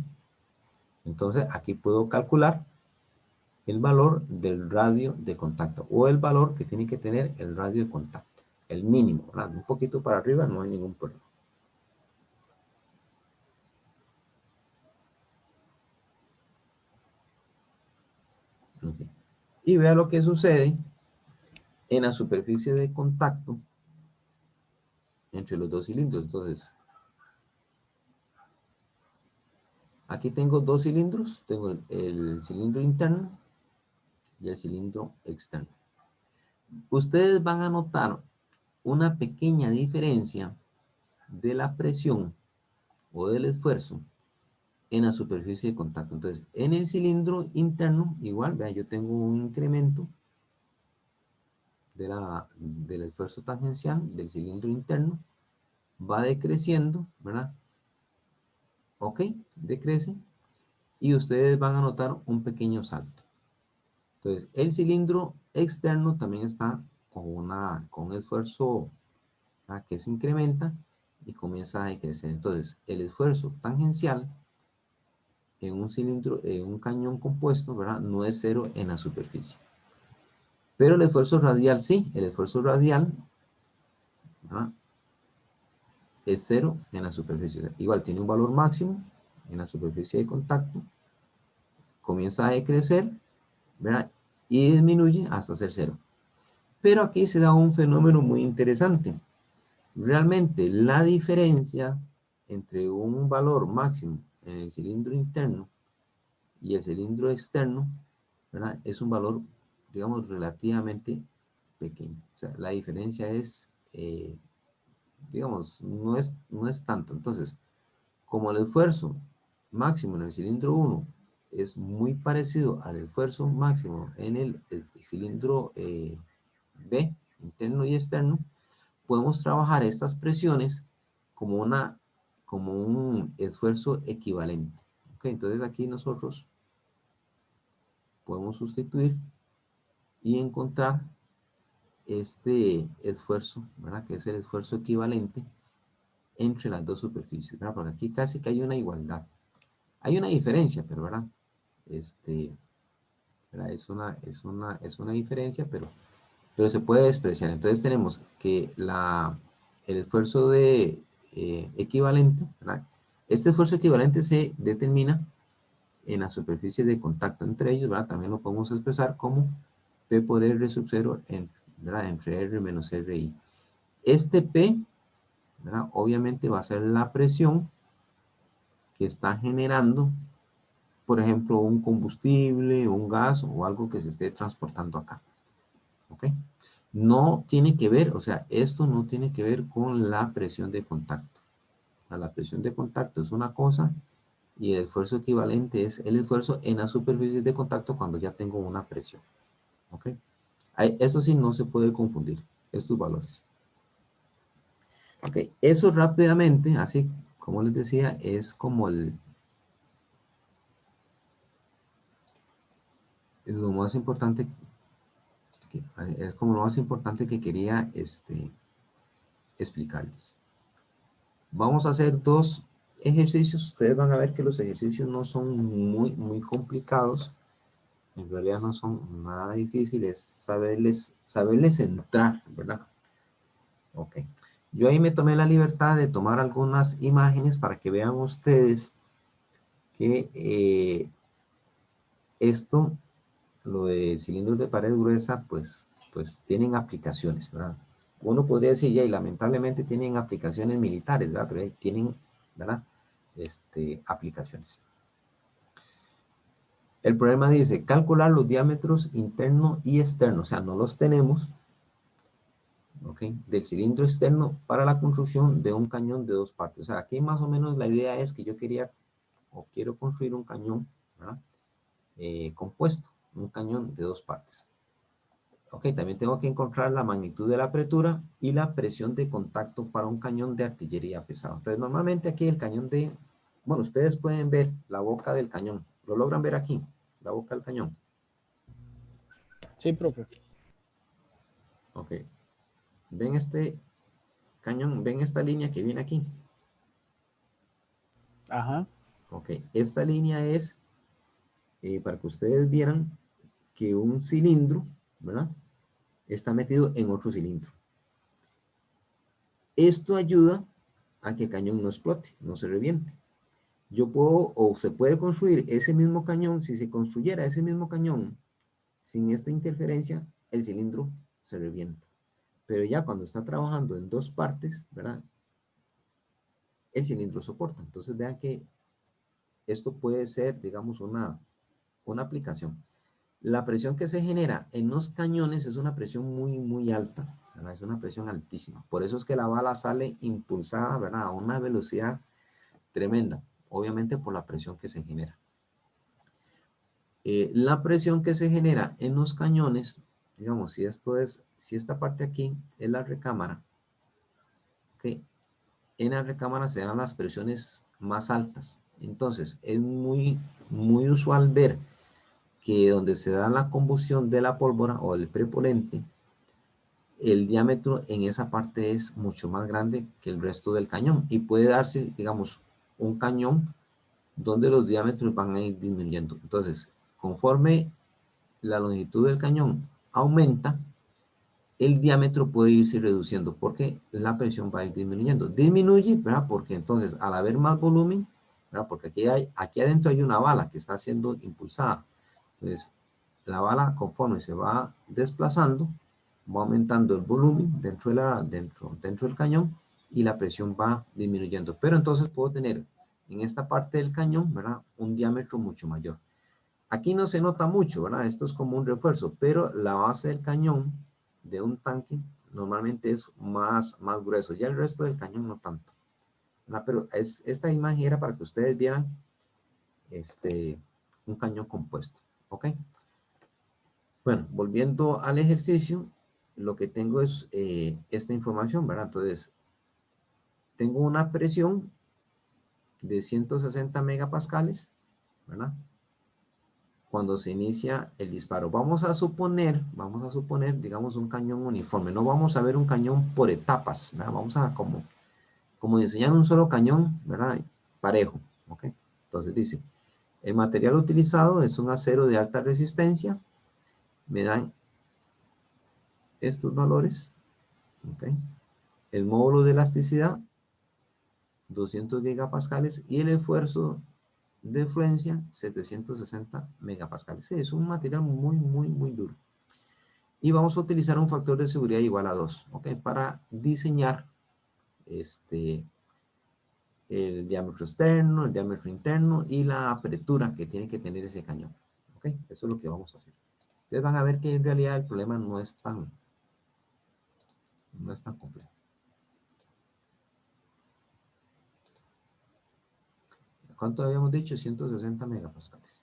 Entonces, aquí puedo calcular el valor del radio de contacto o el valor que tiene que tener el radio de contacto, el mínimo, ¿verdad? Un poquito para arriba no hay ningún problema. Okay. Y vea lo que sucede en la superficie de contacto entre los 2 cilindros. Entonces, aquí tengo 2 cilindros, tengo el cilindro interno y el cilindro externo. Ustedes van a notar una pequeña diferencia de la presión o del esfuerzo en la superficie de contacto. Entonces, en el cilindro interno, igual, vean, yo tengo un incremento del esfuerzo tangencial del cilindro interno, va decreciendo, ¿verdad? Ok, decrece, y ustedes van a notar un pequeño salto. Entonces, el cilindro externo también está con un esfuerzo, ¿verdad?, que se incrementa y comienza a decrecer. Entonces, el esfuerzo tangencial en un cilindro, en un cañón compuesto, ¿verdad?, no es cero en la superficie. Pero el esfuerzo radial sí, el esfuerzo radial, ¿verdad?, es cero en la superficie. Igual tiene un valor máximo en la superficie de contacto, comienza a decrecer, ¿verdad?, y disminuye hasta ser cero. Pero aquí se da un fenómeno muy interesante. Realmente la diferencia entre un valor máximo en el cilindro interno y el cilindro externo, ¿verdad?, es un valor, digamos, relativamente pequeño. O sea, la diferencia es, digamos, no es tanto. Entonces, como el esfuerzo máximo en el cilindro 1 es muy parecido al esfuerzo máximo en el cilindro B, interno y externo, podemos trabajar estas presiones como, como un esfuerzo equivalente. ¿Okay? Entonces aquí nosotros podemos sustituir y encontrar este esfuerzo, ¿verdad?, que es el esfuerzo equivalente entre las dos superficies, ¿verdad? Porque aquí casi que hay una igualdad. Hay una diferencia, pero ¿verdad? ¿Verdad? Es una diferencia, pero se puede despreciar. Entonces tenemos que el esfuerzo equivalente, ¿verdad? Este esfuerzo equivalente se determina en la superficie de contacto entre ellos, ¿verdad? También lo podemos expresar como P por R sub 0, ¿verdad?, entre R menos RI. Este P, ¿verdad?, obviamente va a ser la presión que está generando, por ejemplo, un combustible, un gas o algo que se esté transportando acá. ¿Ok? No tiene que ver, o sea, esto no tiene que ver con la presión de contacto. La presión de contacto es una cosa y el esfuerzo equivalente es el esfuerzo en la superficie de contacto cuando ya tengo una presión. ¿Ok? Eso sí no se puede confundir, estos valores. Ok, eso rápidamente, así como les decía, es como lo más importante, es como lo más importante que quería explicarles. Vamos a hacer 2 ejercicios. Ustedes van a ver que los ejercicios no son muy complicados. En realidad no son nada difíciles. Saberles entrar, ¿verdad? Ok. Yo ahí me tomé la libertad de tomar algunas imágenes para que vean ustedes que esto, lo de cilindros de pared gruesa, pues tienen aplicaciones, ¿verdad? Uno podría decir, ya, y lamentablemente tienen aplicaciones militares, ¿verdad? Pero tienen, ¿verdad?, aplicaciones. El problema dice, calcular los diámetros interno y externo, o sea, no los tenemos, ¿ok?, del cilindro externo para la construcción de un cañón de 2 partes. O sea, aquí más o menos la idea es que yo quería o quiero construir un cañón, ¿verdad?, compuesto, un cañón de 2 partes. Ok, también tengo que encontrar la magnitud de la apertura y la presión de contacto para un cañón de artillería pesado. Entonces, normalmente aquí el cañón bueno, ustedes pueden ver la boca del cañón. ¿Lo logran ver aquí? La boca del cañón.
Sí, profe.
Ok. ¿Ven este cañón? ¿Ven esta línea que viene aquí?
Ajá.
Ok, esta línea es para que ustedes vieran que un cilindro, ¿verdad? Está metido en otro cilindro. Esto ayuda a que el cañón no explote, no se reviente. Yo puedo, o se puede construir ese mismo cañón, si se construyera ese mismo cañón sin esta interferencia, el cilindro se revienta. Pero ya cuando está trabajando en dos partes, ¿verdad? El cilindro soporta. Entonces vean que esto puede ser, digamos, una aplicación. La presión que se genera en los cañones es una presión muy, muy alta, ¿verdad? Es una presión altísima. Por eso es que la bala sale impulsada, ¿verdad? A una velocidad tremenda, obviamente por la presión que se genera. La presión que se genera en los cañones, digamos, si esta parte aquí es la recámara, ¿ok? En la recámara se dan las presiones más altas. Entonces, es muy, muy usual ver que donde se da la combustión de la pólvora o el prepolente, el diámetro en esa parte es mucho más grande que el resto del cañón y puede darse, digamos, un cañón donde los diámetros van a ir disminuyendo. Entonces, conforme la longitud del cañón aumenta, el diámetro puede irse reduciendo porque la presión va a ir disminuyendo. Disminuye, ¿verdad? Porque entonces al haber más volumen, ¿verdad? Porque aquí adentro hay una bala que está siendo impulsada. Entonces, la bala conforme se va desplazando, va aumentando el volumen dentro del cañón y la presión va disminuyendo. Pero entonces puedo tener en esta parte del cañón, ¿verdad? Un diámetro mucho mayor. Aquí no se nota mucho, ¿verdad? Esto es como un refuerzo, pero la base del cañón de un tanque normalmente es más grueso. Ya el resto del cañón no tanto, ¿verdad? Pero esta imagen era para que ustedes vieran un cañón compuesto, ¿ok? Bueno, volviendo al ejercicio, lo que tengo es esta información, ¿verdad? Entonces, tengo una presión de 160 megapascales, ¿verdad? Cuando se inicia el disparo. Vamos a suponer, digamos, un cañón uniforme. No vamos a ver un cañón por etapas, ¿verdad? Vamos a como diseñar un solo cañón, ¿verdad? Parejo, ¿ok? Entonces dice, el material utilizado es un acero de alta resistencia. Me dan estos valores, ¿ok? El módulo de elasticidad, 200 gigapascales, y el esfuerzo de fluencia, 760 megapascales. Sí, es un material muy, muy, muy duro. Y vamos a utilizar un factor de seguridad igual a 2, ¿ok? Para diseñar el diámetro externo, el diámetro interno y la apertura que tiene que tener ese cañón, ¿ok? Eso es lo que vamos a hacer. Ustedes van a ver que en realidad el problema no es tan complejo. ¿Cuánto habíamos dicho? 160 megapascales.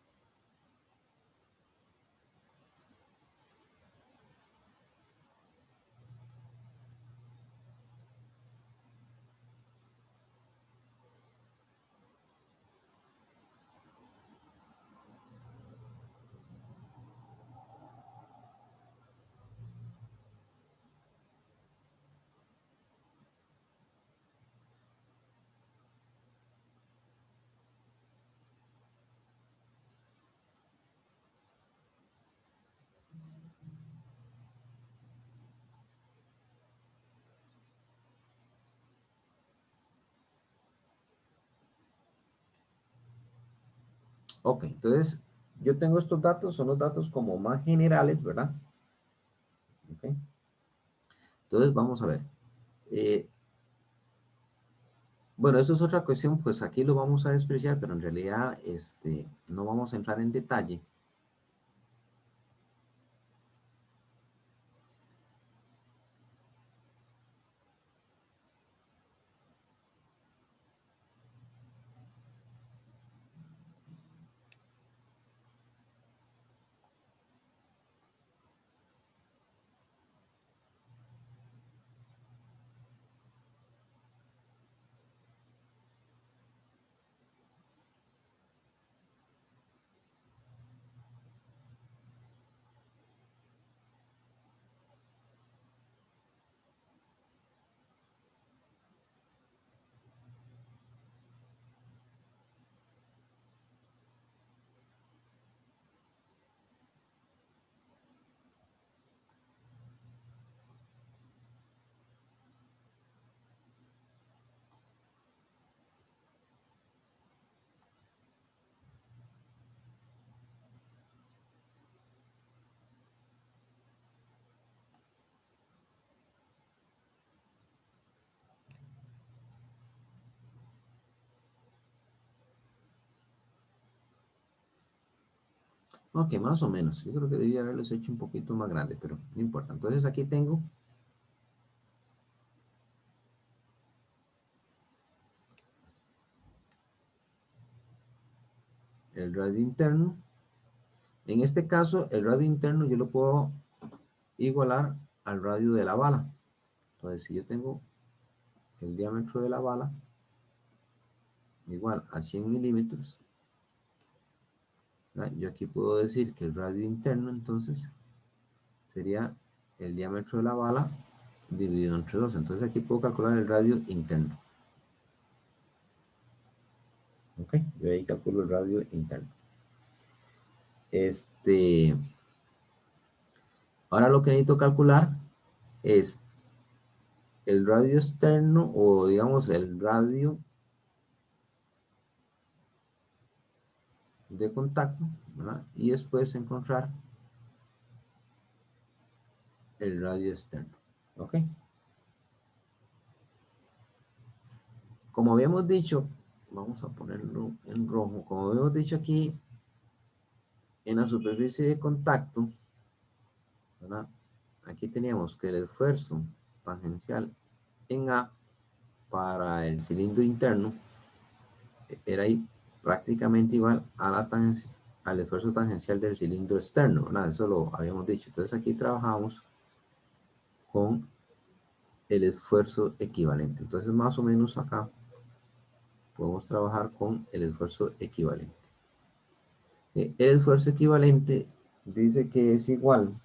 Ok, entonces yo tengo estos datos, son los datos como más generales, ¿verdad? Ok. Entonces vamos a ver. Eh, bueno, eso es otra cuestión, pues aquí lo vamos a despreciar, pero en realidad no vamos a entrar en detalle. Ok, más o menos. Yo creo que debería haberlos hecho un poquito más grande, pero no importa. Entonces aquí tengo el radio interno. En este caso, el radio interno yo lo puedo igualar al radio de la bala. Entonces, si yo tengo el diámetro de la bala igual a 100 milímetros, ¿verdad? Yo aquí puedo decir que el radio interno entonces sería el diámetro de la bala dividido entre 2. Entonces aquí puedo calcular el radio interno. Ok, yo ahí calculo el radio interno. Ahora lo que necesito calcular es el radio externo, o digamos el radio de contacto, ¿verdad? Y después encontrar el radio externo. Ok. Como habíamos dicho, vamos a ponerlo en rojo. Como habíamos dicho aquí, en la superficie de contacto, ¿verdad? Aquí teníamos que el esfuerzo tangencial en A para el cilindro interno era ahí prácticamente igual a al esfuerzo tangencial del cilindro externo, ¿verdad? Eso lo habíamos dicho. Entonces aquí trabajamos con el esfuerzo equivalente. Entonces más o menos acá podemos trabajar con el esfuerzo equivalente. El esfuerzo equivalente dice que es igual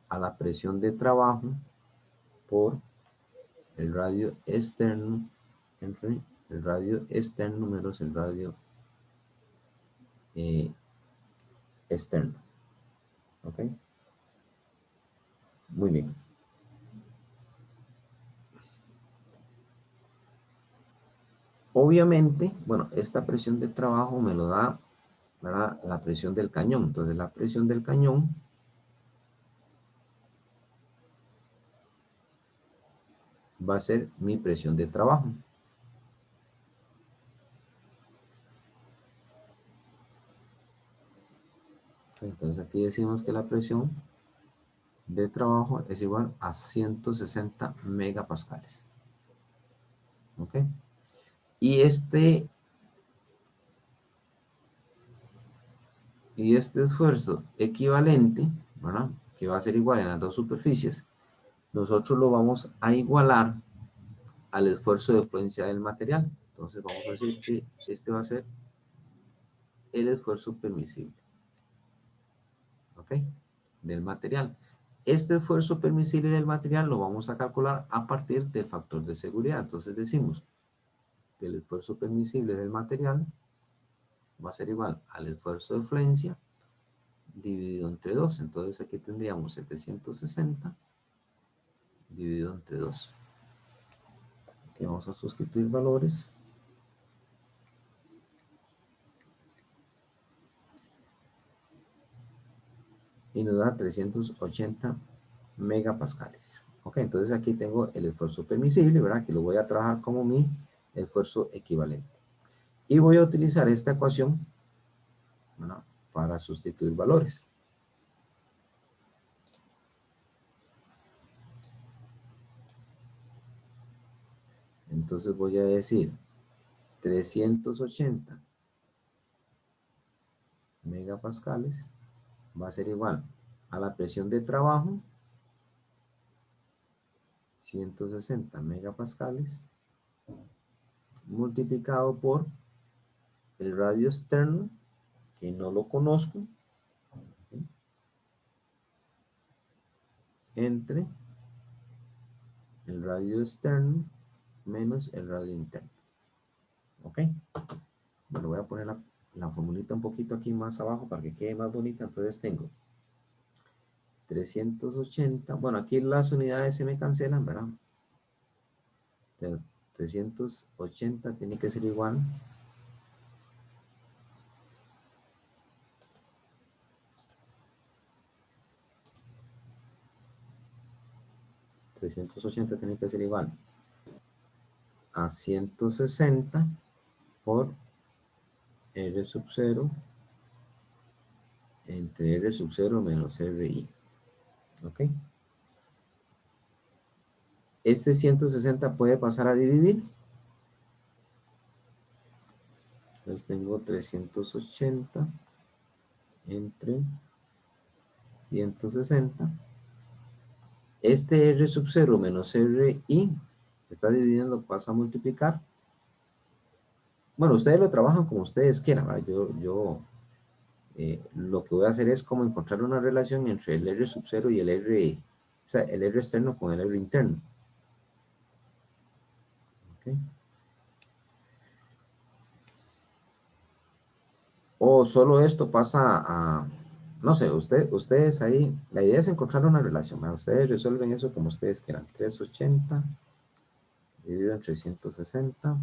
a la presión de trabajo por el radio externo entre el radio externo menos el radio externo. ¿Ok? Muy bien. Obviamente, bueno, esta presión de trabajo me lo da, ¿verdad?, la presión del cañón. Entonces, la presión del cañón va a ser mi presión de trabajo. Entonces, aquí decimos que la presión de trabajo es igual a 160 megapascales. ¿Ok? Y este esfuerzo equivalente, ¿verdad?, que va a ser igual en las dos superficies, nosotros lo vamos a igualar al esfuerzo de fluencia del material. Entonces vamos a decir que este va a ser el esfuerzo permisible, ¿ok?, del material. Este esfuerzo permisible del material lo vamos a calcular a partir del factor de seguridad. Entonces decimos que el esfuerzo permisible del material va a ser igual al esfuerzo de fluencia dividido entre 2. Entonces aquí tendríamos 760 dividido entre 2. Aquí vamos a sustituir valores. Y nos da 380 megapascales. Ok, entonces aquí tengo el esfuerzo permisible, ¿verdad? Que lo voy a trabajar como mi esfuerzo equivalente. Y voy a utilizar esta ecuación, ¿verdad?, para sustituir valores. Entonces voy a decir 380 megapascales va a ser igual a la presión de trabajo, 160 megapascales, multiplicado por el radio externo, que no lo conozco, entre el radio externo menos el radio interno. ¿Ok? Bueno, voy a poner la formulita un poquito aquí más abajo para que quede más bonita. Entonces tengo 380. Bueno, aquí las unidades se me cancelan, ¿verdad? Entonces, 380 tiene que ser igual a 160 por R sub 0 entre R sub 0 menos RI. ¿Ok? Este 160 puede pasar a dividir. Entonces tengo 380 entre 160. Este R sub 0 menos RI está dividiendo, pasa a multiplicar. Bueno, ustedes lo trabajan como ustedes quieran, ¿verdad? Lo que voy a hacer es como encontrar una relación entre el R sub 0 y el R, o sea, el R externo con el R interno. ¿Ok? O solo esto pasa a, no sé, ustedes ahí, la idea es encontrar una relación, ¿verdad? Ustedes resuelven eso como ustedes quieran. 380 dividido entre 160,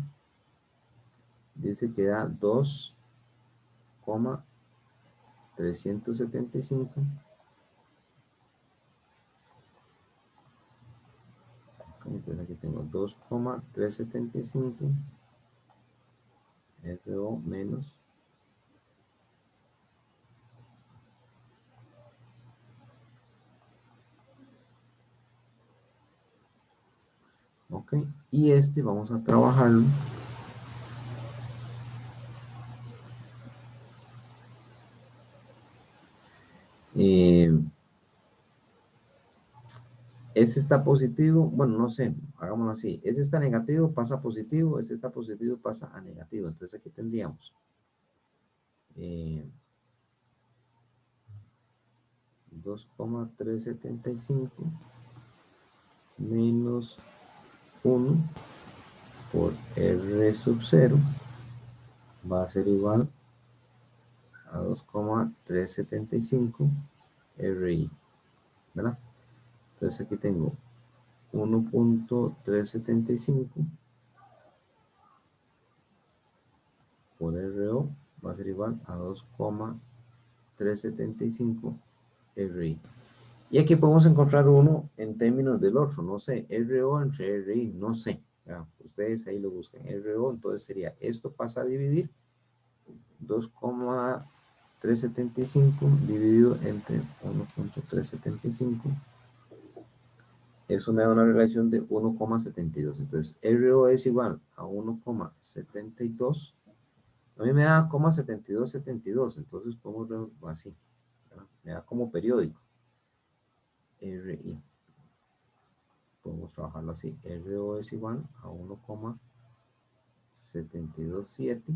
dice que da 2,375. Entonces aquí tengo 2,375 RO menos. Ok, y este vamos a trabajarlo. Este está positivo, bueno, no sé, hagámoslo así. Este está negativo, pasa a positivo, este está positivo, pasa a negativo. Entonces aquí tendríamos 2,375 menos 1 por R sub 0 va a ser igual a 2,375 RI, ¿verdad? Entonces aquí tengo 1,375 por RO va a ser igual a 2,375 RI. Y aquí podemos encontrar uno en términos del otro, no sé, RO entre RI, no sé. Ya, ustedes ahí lo buscan, RO, entonces sería, esto pasa a dividir 2,375 dividido entre 1,375. Eso me da una relación de 1,72. Entonces, RO es igual a 1,72. A mí me da 0,7272. Entonces, podemos ver así. ¿Verdad? Me da como periódico. RI. Podemos trabajarlo así. RO es igual a 1,727.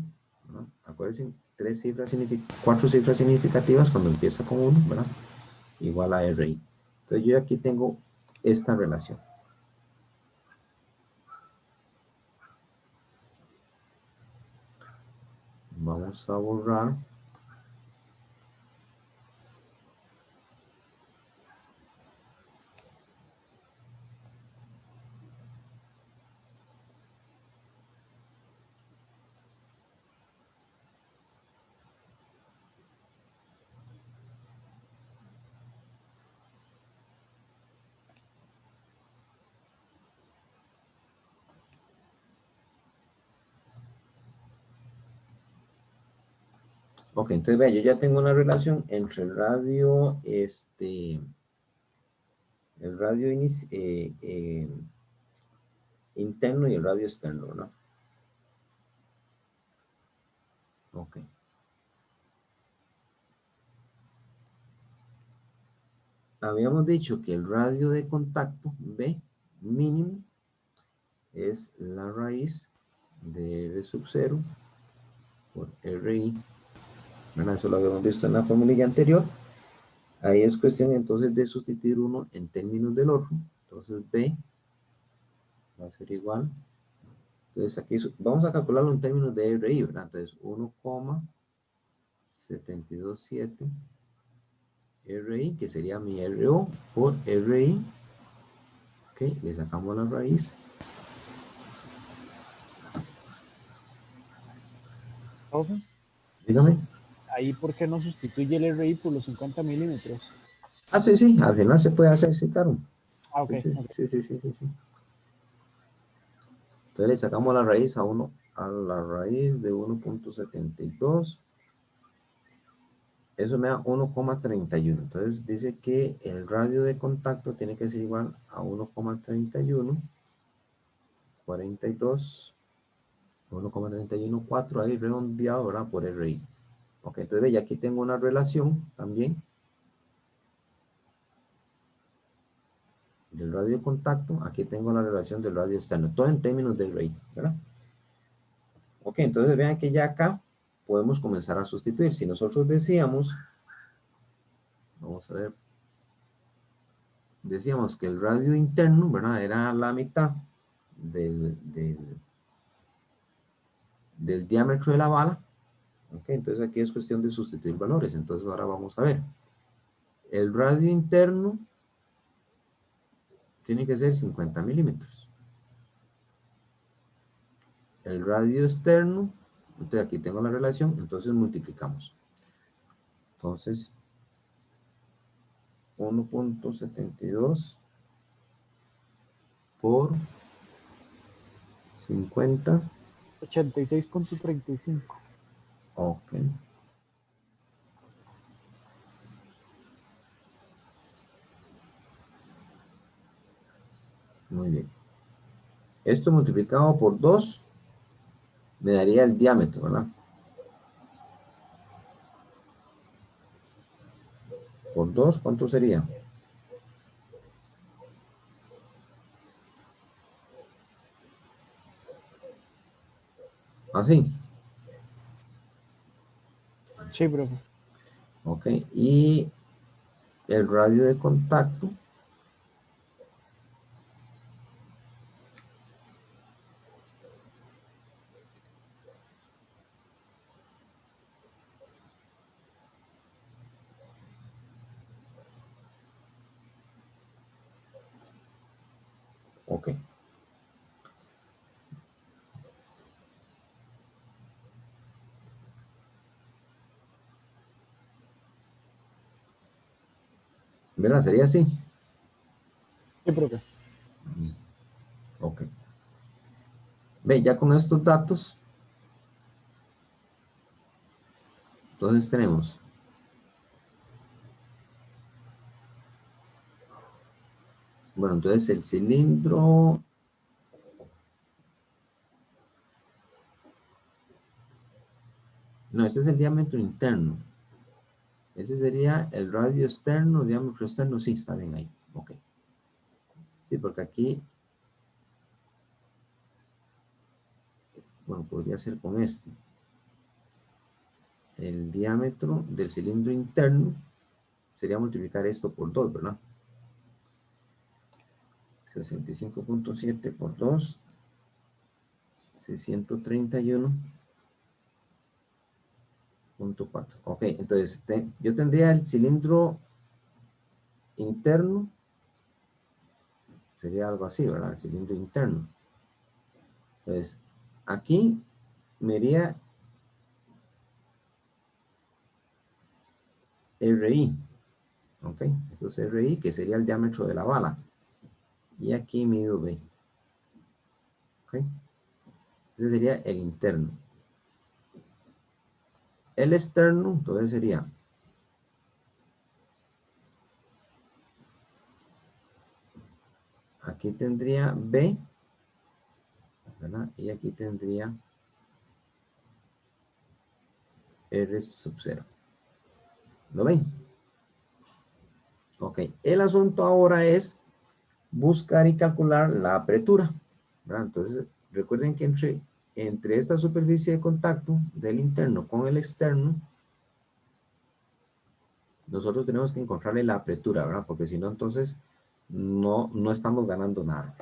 Acuérdense, cuatro cifras significativas cuando empieza con 1, ¿verdad? Igual a RI. Entonces, yo aquí tengo esta relación. Vamos a borrar. Ok, entonces vea, yo ya tengo una relación entre el radio, interno y el radio externo, ¿no? Ok. Habíamos dicho que el radio de contacto B mínimo es la raíz de R sub 0 por RI. ¿Verdad? Eso lo habíamos visto en la formulilla anterior. Ahí es cuestión entonces de sustituir uno en términos del otro. Entonces B va a ser igual. Entonces aquí vamos a calcularlo en términos de RI, ¿verdad? Entonces 1,727 RI, que sería mi RO por RI. Ok, le sacamos la raíz.
Profe,
Dígame.
ahí por qué no sustituye el RI por los 50 milímetros.
Ah, sí, sí, al final se puede hacer, sí, claro.
Ah, ok.
Sí, sí,
Ok.
sí, sí, sí, sí, sí. Entonces le sacamos la raíz a la raíz de 1,72 Eso me da 1,31. Entonces dice que el radio de contacto tiene que ser igual a 1,31, 42, 1,314 ahí redondeado, ¿verdad? Por RI. Ok, entonces ve, ya aquí tengo una relación también del radio de contacto. Aquí tengo la relación del radio externo, todo en términos del RI, ¿verdad? Ok, entonces vean que ya acá podemos comenzar a sustituir. Si nosotros decíamos, vamos a ver, decíamos que el radio interno, ¿verdad? Era la mitad del diámetro de la bala. Ok, entonces aquí es cuestión de sustituir valores. Entonces ahora vamos a ver. El radio interno tiene que ser 50 milímetros. El radio externo, entonces aquí tengo la relación, entonces multiplicamos. Entonces, 1,72 por 50.
86,35.
Ok. Muy bien. Esto multiplicado por 2 me daría el diámetro, ¿verdad? Por 2, ¿cuánto sería? Así.
Sí, profe.
Ok. Y el radio de contacto. Ok. ¿Verdad? Sería así.
Sí, profe.
Ok. Ve, ya con estos datos, entonces tenemos bueno, entonces el cilindro, no, este es el diámetro interno. Ese sería el radio externo, diámetro externo, sí, está bien ahí. Ok. Sí, porque aquí, bueno, podría ser con este. El diámetro del cilindro interno sería multiplicar esto por 2, ¿verdad? 65,7 por 2, 631,4. Ok, entonces yo tendría el cilindro interno, sería algo así, ¿verdad? El cilindro interno. Entonces, aquí me iría RI, ¿ok? Esto es RI, que sería el diámetro de la bala. Y aquí mido B, ¿ok? Ese sería el interno. El externo, entonces sería aquí tendría B, ¿verdad? Y aquí tendría R sub 0. ¿Lo ven? Ok. El asunto ahora es buscar y calcular la apertura, ¿verdad? Entonces, recuerden que entre esta superficie de contacto del interno con el externo, nosotros tenemos que encontrarle la apertura, ¿verdad? Porque si no, entonces no estamos ganando nada.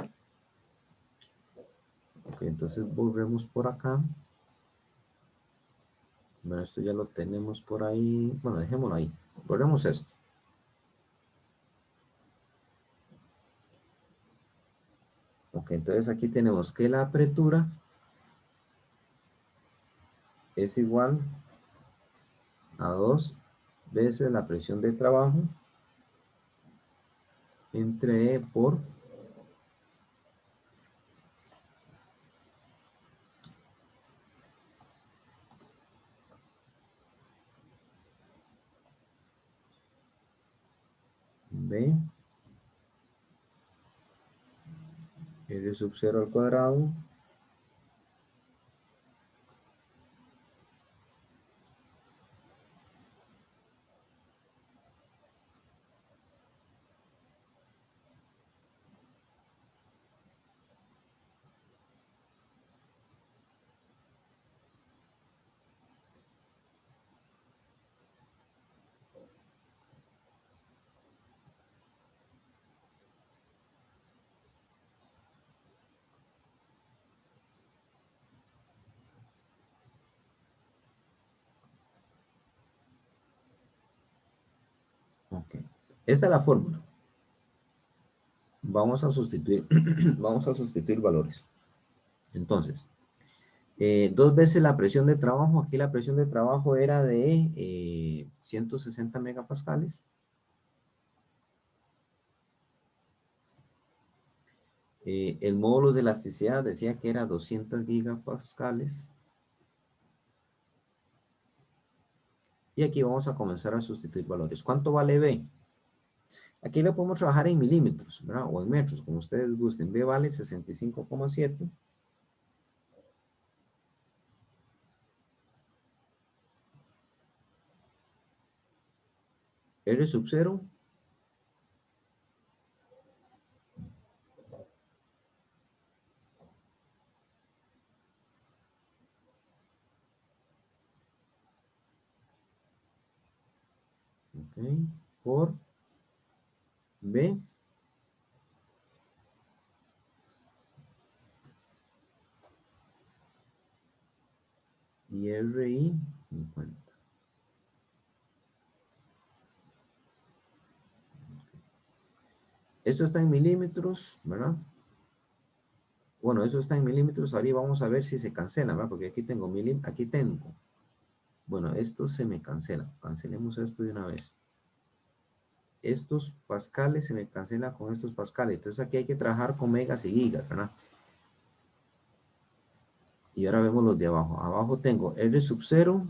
Ok, entonces volvemos por acá. Bueno, esto ya lo tenemos por ahí. Bueno, dejémoslo ahí. Volvemos esto. Ok, entonces aquí tenemos que la apertura es igual a 2 veces la presión de trabajo entre E por B, R sub 0 al cuadrado, ok. Esta es la fórmula. Vamos a sustituir, vamos a sustituir valores. Entonces, dos veces la presión de trabajo. Aquí la presión de trabajo era de 160 megapascales. El módulo de elasticidad decía que era 200 gigapascales. Y aquí vamos a comenzar a sustituir valores. ¿Cuánto vale B? Aquí lo podemos trabajar en milímetros, ¿verdad? O en metros, como ustedes gusten. B vale 65,7. R sub 0. Ok, por B. Y RI 50. Esto está en milímetros, ¿verdad? Bueno, eso está en milímetros. Ahora vamos a ver si se cancela, ¿verdad? Porque aquí tengo milímetros, aquí tengo. Bueno, esto se me cancela. Cancelemos esto de una vez. Estos pascales se me cancelan con estos pascales. Entonces aquí hay que trabajar con megas y gigas, ¿verdad? Y ahora vemos los de abajo. Abajo tengo R sub 0.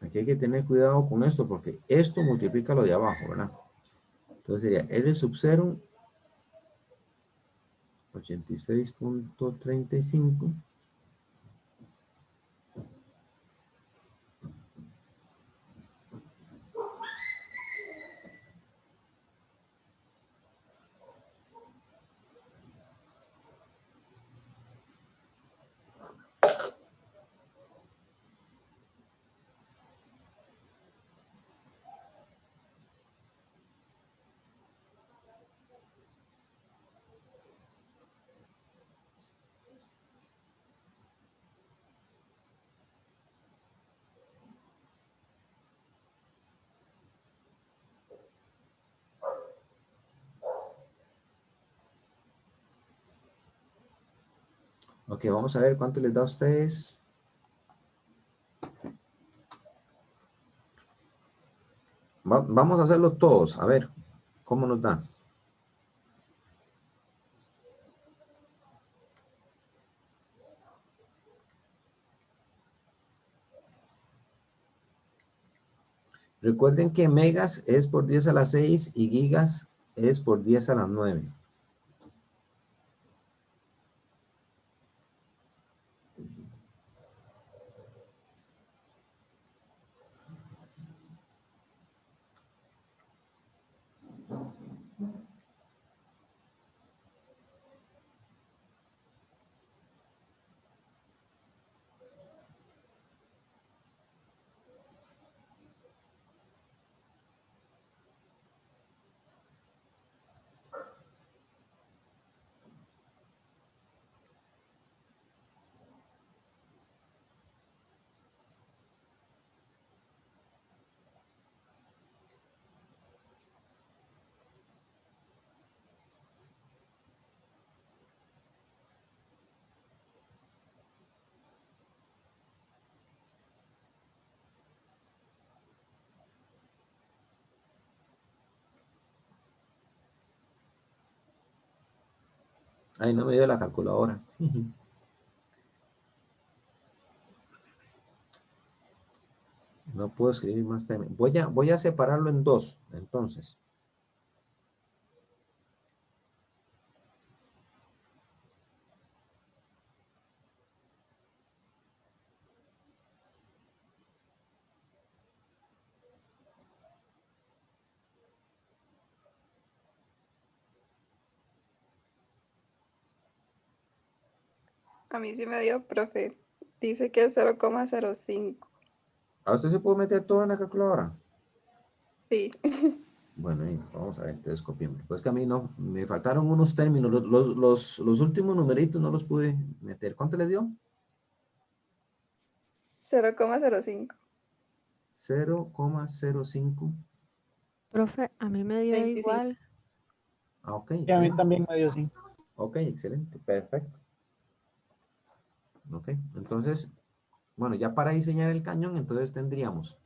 Aquí hay que tener cuidado con esto porque esto multiplica lo de abajo, ¿verdad? Entonces sería R sub 0, 86,35. Ok, vamos a ver cuánto les da a ustedes. Vamos a hacerlo todos, a ver cómo nos da. Recuerden que megas es por 10 a la 6 y gigas es por 10 a la 9. Ay, no me dio la calculadora. No puedo escribir más términos. Voy a separarlo en dos, entonces.
A mí sí me dio, profe. Dice que es 0,05.
¿A usted se puede meter todo en la calculadora?
Sí.
Bueno, vamos a ver, entonces copiemos. Pues que a mí no, me faltaron unos términos. Los últimos numeritos no los pude meter. ¿Cuánto le dio?
0,05.
0,05.
Profe, a mí me dio
25.
igual.
Ah, ok,
Y a mí
excelente.
también me dio 5.
Ok, excelente, perfecto. Ok, entonces, bueno, ya para diseñar el cañón, entonces tendríamos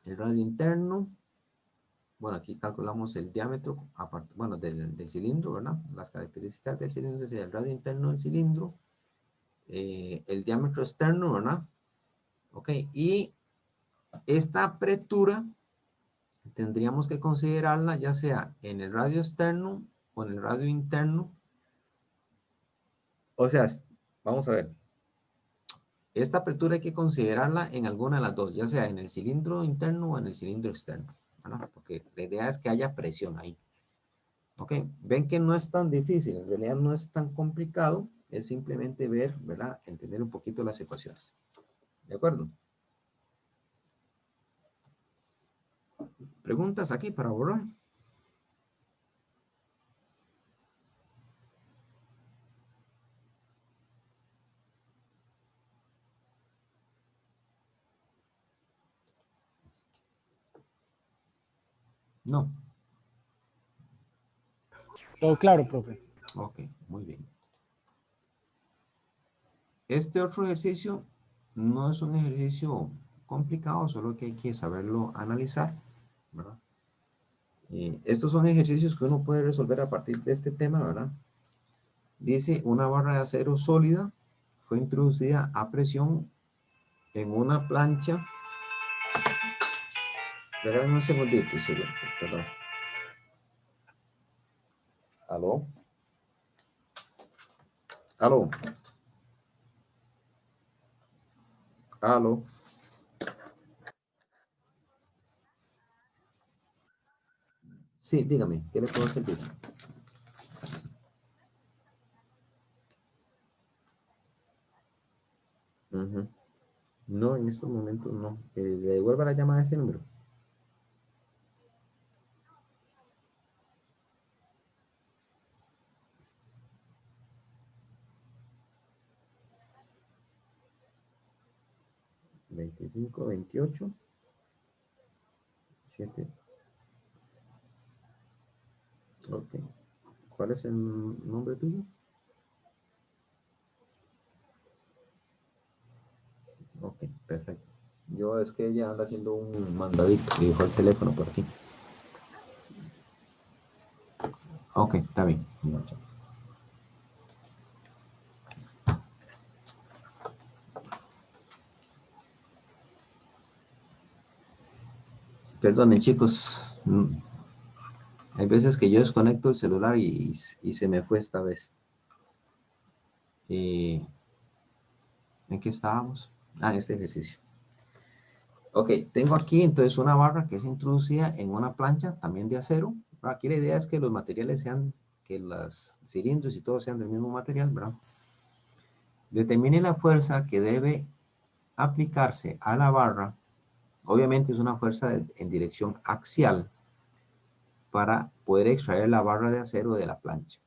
el radio interno. Bueno, aquí calculamos el diámetro, bueno, del cilindro, ¿verdad? Las características del cilindro sería el radio interno del cilindro, el diámetro externo, ¿verdad? Ok, y esta apertura tendríamos que considerarla ya sea en el radio externo o en el radio interno. O sea, vamos a ver. Esta apertura hay que considerarla en alguna de las dos, ya sea en el cilindro interno o en el cilindro externo, ¿verdad? Porque la idea es que haya presión ahí. Ok, ven que no es tan difícil, en realidad no es tan complicado, es simplemente ver, ¿verdad? Entender un poquito las ecuaciones. ¿De acuerdo? ¿Preguntas aquí para borrar? No.
Todo claro, profe.
Ok, muy bien. Este otro ejercicio no es un ejercicio complicado, solo que hay que saberlo analizar, ¿verdad? Estos son ejercicios que uno puede resolver a partir de este tema, ¿verdad? Dice, una barra de acero sólida fue introducida a presión en una plancha. Regálame un segundito, perdón. ¿Aló? ¿Aló? ¿Aló? Sí, dígame, ¿qué le puedo servir? Ujú. No, en estos momentos no. Le devuelva la llamada a ese número. ¿25, 28? 7. Ok. ¿Cuál es el nombre tuyo? Ok, perfecto. Yo es que ella anda haciendo un mandadito y dejó el teléfono por aquí. Ok, está bien. Perdonen, chicos. Hay veces que yo desconecto el celular y se me fue esta vez. ¿En qué estábamos? Ah, en este ejercicio. Ok, tengo aquí entonces una barra que es introducida en una plancha también de acero. Aquí la idea es que los materiales sean, que los cilindros y todo sean del mismo material, ¿verdad? Determine la fuerza que debe aplicarse a la barra. Obviamente es una fuerza en dirección axial para poder extraer la barra de acero de la plancha.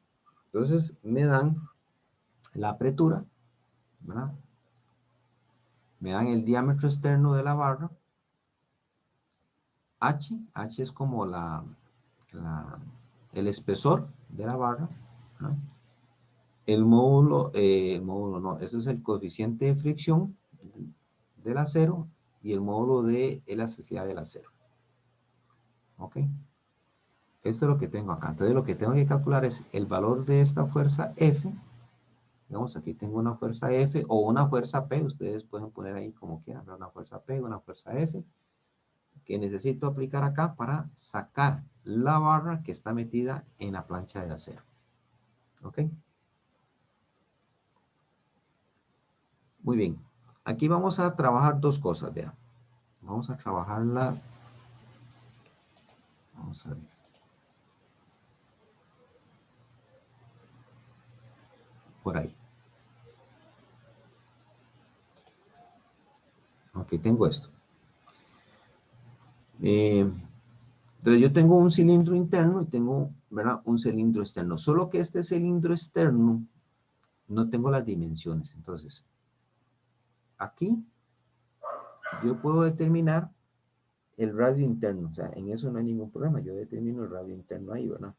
Entonces me dan la apertura, ¿verdad? Me dan el diámetro externo de la barra. H es como el espesor de la barra, ¿no? El módulo no, ese es el coeficiente de fricción del acero y el módulo de elasticidad del acero. ¿Ok? Esto es lo que tengo acá. Entonces lo que tengo que calcular es el valor de esta fuerza F. Digamos, aquí tengo una fuerza F o una fuerza P. Ustedes pueden poner ahí como quieran, una fuerza P, una fuerza F. que necesito aplicar acá para sacar la barra que está metida en la plancha de acero. ¿Ok? Muy bien. Aquí vamos a trabajar dos cosas, vean. Vamos a trabajarla. Vamos a ver. Por ahí. Ok, tengo esto. Entonces yo tengo un cilindro interno y tengo, ¿verdad?, un cilindro externo. Solo que este cilindro externo no tengo las dimensiones. Entonces, aquí yo puedo determinar el radio interno. O sea, en eso no hay ningún problema. Yo determino el radio interno ahí, ¿verdad?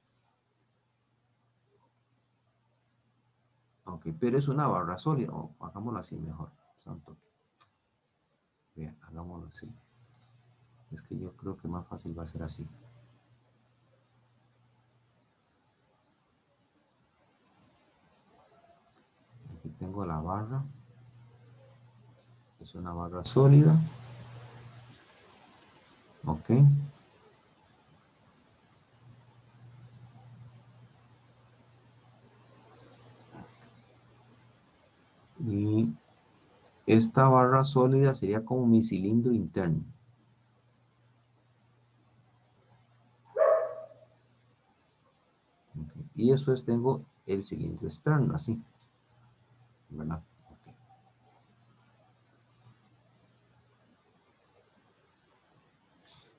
Ok, pero es una barra sólida. O hagámoslo así mejor. Santo. Bien, hagámoslo así. Es que yo creo que más fácil va a ser así. Aquí tengo la barra. Es una barra sólida. Ok. Y esta barra sólida sería como mi cilindro interno. Okay. Y después tengo el cilindro externo, así. ¿Verdad? Okay.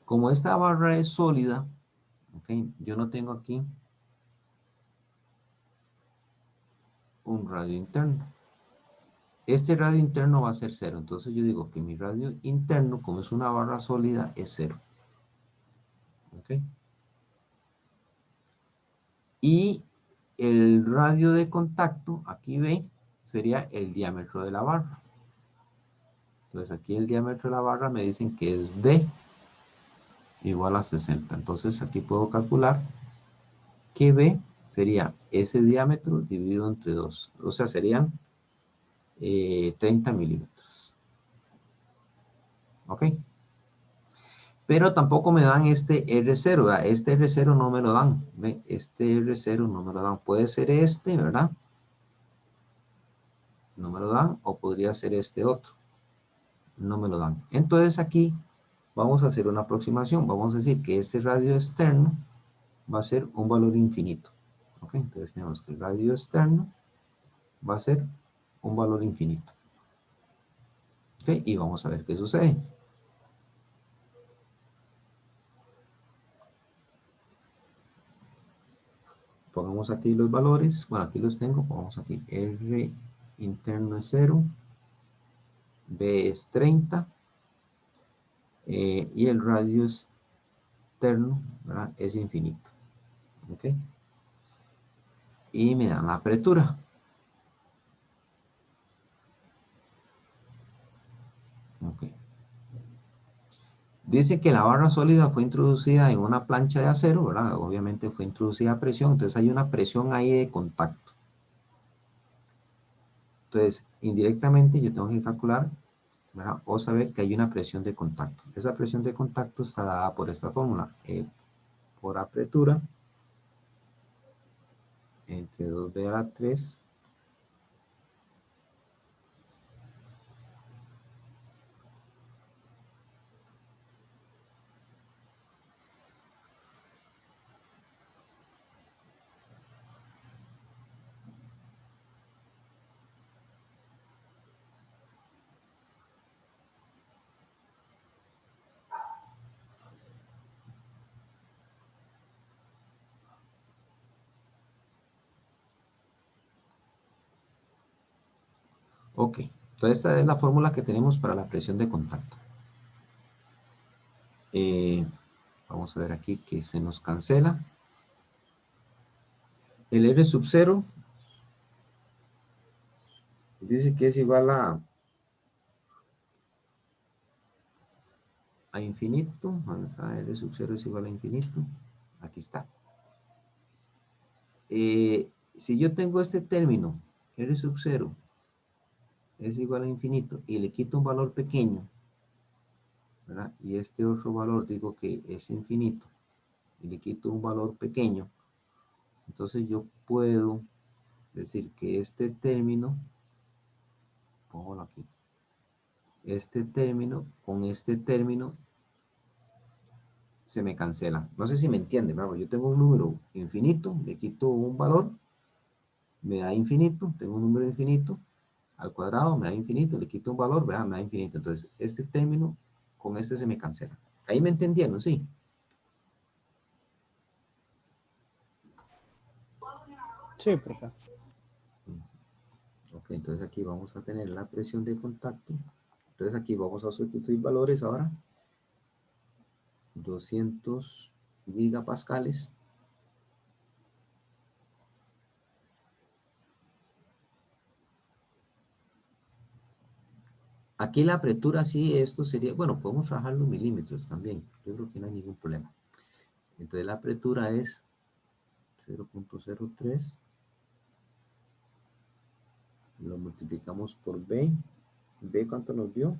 Como esta barra es sólida, okay, yo no tengo aquí un radio interno. Este radio interno va a ser 0. Entonces yo digo que mi radio interno, como es una barra sólida, es 0. ¿Ok? Y el radio de contacto, aquí ve, sería el diámetro de la barra. Entonces aquí el diámetro de la barra me dicen que es D igual a 60. Entonces aquí puedo calcular que B sería ese diámetro dividido entre 2. O sea, serían 30 milímetros. ¿Ok? Pero tampoco me dan este R0, ¿verdad? Este R0 no me lo dan. ¿Ve? Este R0 no me lo dan. Puede ser este, ¿verdad? No me lo dan. O podría ser este otro. No me lo dan. Entonces aquí vamos a hacer una aproximación. Vamos a decir que este radio externo va a ser un valor infinito. ¿Ok? Entonces tenemos que el radio externo va a ser un valor infinito. ¿Ok? Y vamos a ver qué sucede. Pongamos aquí los valores. Bueno, aquí los tengo. Pongamos aquí R interno es 0. B es 30. Y el radio externo, ¿verdad?, es infinito. ¿Ok? Y me dan la apertura. Ok. Dice que la barra sólida fue introducida en una plancha de acero, ¿verdad? Obviamente fue introducida a presión, entonces hay una presión ahí de contacto. Entonces, indirectamente yo tengo que calcular, ¿verdad?, o saber que hay una presión de contacto. Esa presión de contacto está dada por esta fórmula, por apertura, entre 2b a la 3. Ok, entonces esta es la fórmula que tenemos para la presión de contacto. Vamos a ver aquí que se nos cancela. El R sub 0 dice que es igual a infinito. ¿Dónde está? R sub 0 es igual a infinito. Aquí está. Si yo tengo este término, R sub 0 es igual a infinito, y le quito un valor pequeño, ¿verdad? Y este otro valor digo que es infinito y le quito un valor pequeño, entonces yo puedo decir que este término, pongo aquí, este término con este término se me cancela. No sé si me entienden, ¿verdad? Yo tengo un número infinito, le quito un valor, me da infinito, tengo un número infinito, al cuadrado me da infinito, le quito un valor, ¿verdad? Me da infinito. Entonces, este término con este se me cancela. Ahí me entendieron, ¿sí?
Sí, profe.
Ok, entonces aquí vamos a tener la presión de contacto. Entonces aquí vamos a sustituir valores ahora. 200 gigapascales. Aquí la apertura sí, esto sería, bueno, podemos trabajar los milímetros también. Yo creo que no hay ningún problema. Entonces la apertura es 0.03. Lo multiplicamos por B. ¿B cuánto nos dio?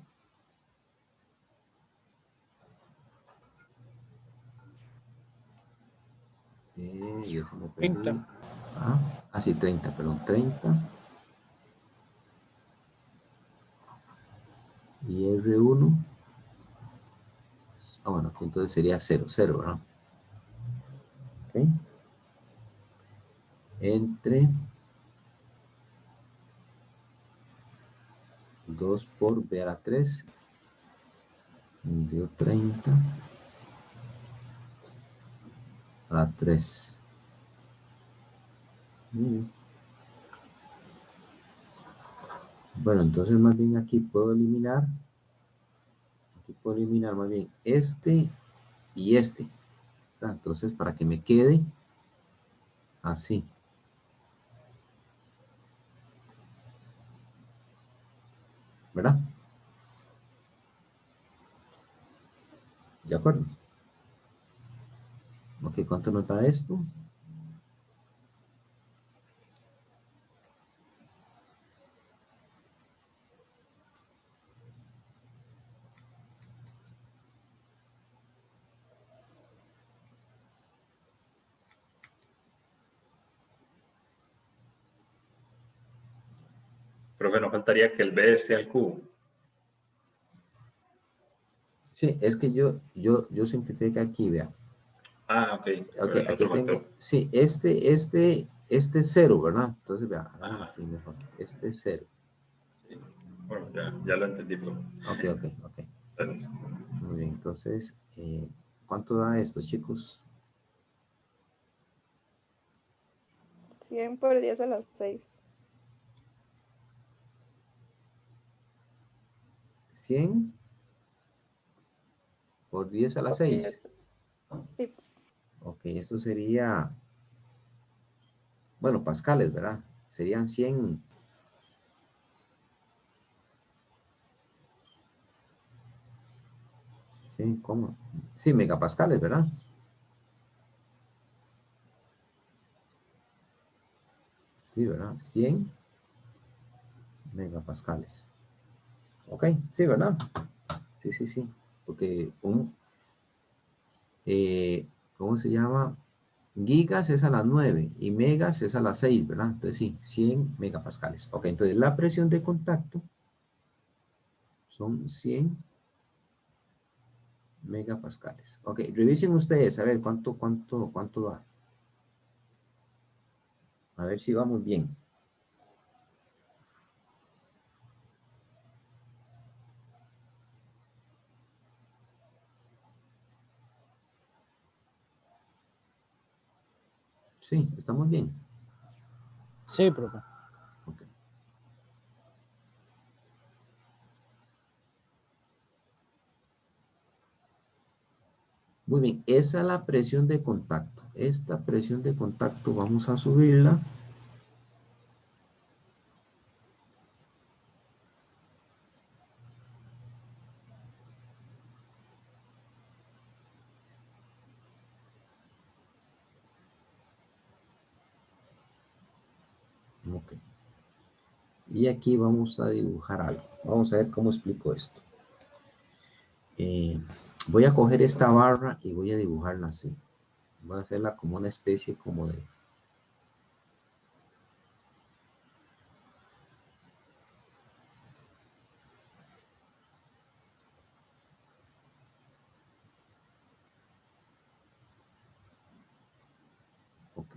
Yo se me perdí.
30.
Sí, 30, perdón, 30. Y R1. Bueno, entonces sería 0, 0, ¿verdad? Ok. Entre 2 por B a la 3. Me dio 30 a la 3. Muy bien. Bueno, entonces más bien aquí puedo eliminar. Aquí puedo eliminar más bien este y este. Entonces, para que me quede así. ¿Verdad? ¿De acuerdo? Ok, ¿cuánto nos da esto?
Profe, no faltaría que el B esté al cubo.
Sí, es que yo simplifico aquí, vea.
Ok.
Ok,
El
aquí
otro
tengo,
factor.
sí, este es 0, ¿verdad? Entonces, vea, hagámoslo
Ajá.
aquí mejor. Este es 0.
Sí. Bueno, ya lo entendí, profe.
Ok.
Gracias.
Muy bien, entonces, ¿cuánto da esto, chicos?
100 por 10 a la 6.
100 por 10 a la 6.
Sí,
Ok, esto sería, bueno, pascales, ¿verdad? Serían 100. Sí, ¿cómo? Sí, megapascales, ¿verdad? Sí, ¿verdad? 100 megapascales. Ok, sí, ¿verdad? Sí. Porque ¿cómo se llama? Gigas es a las 9 y megas es a las 6, ¿verdad? Entonces sí, 100 megapascales. Ok, entonces la presión de contacto son 100 megapascales. Ok, revisen ustedes a ver cuánto da. A ver si vamos bien. Sí, estamos bien.
Sí, profe.
Ok. Muy bien, esa es la presión de contacto. Esta presión de contacto vamos a subirla. Ok. Y aquí vamos a dibujar algo. Vamos a ver cómo explico esto. Voy a coger esta barra y voy a dibujarla así. Voy a hacerla como una especie como de... Ok.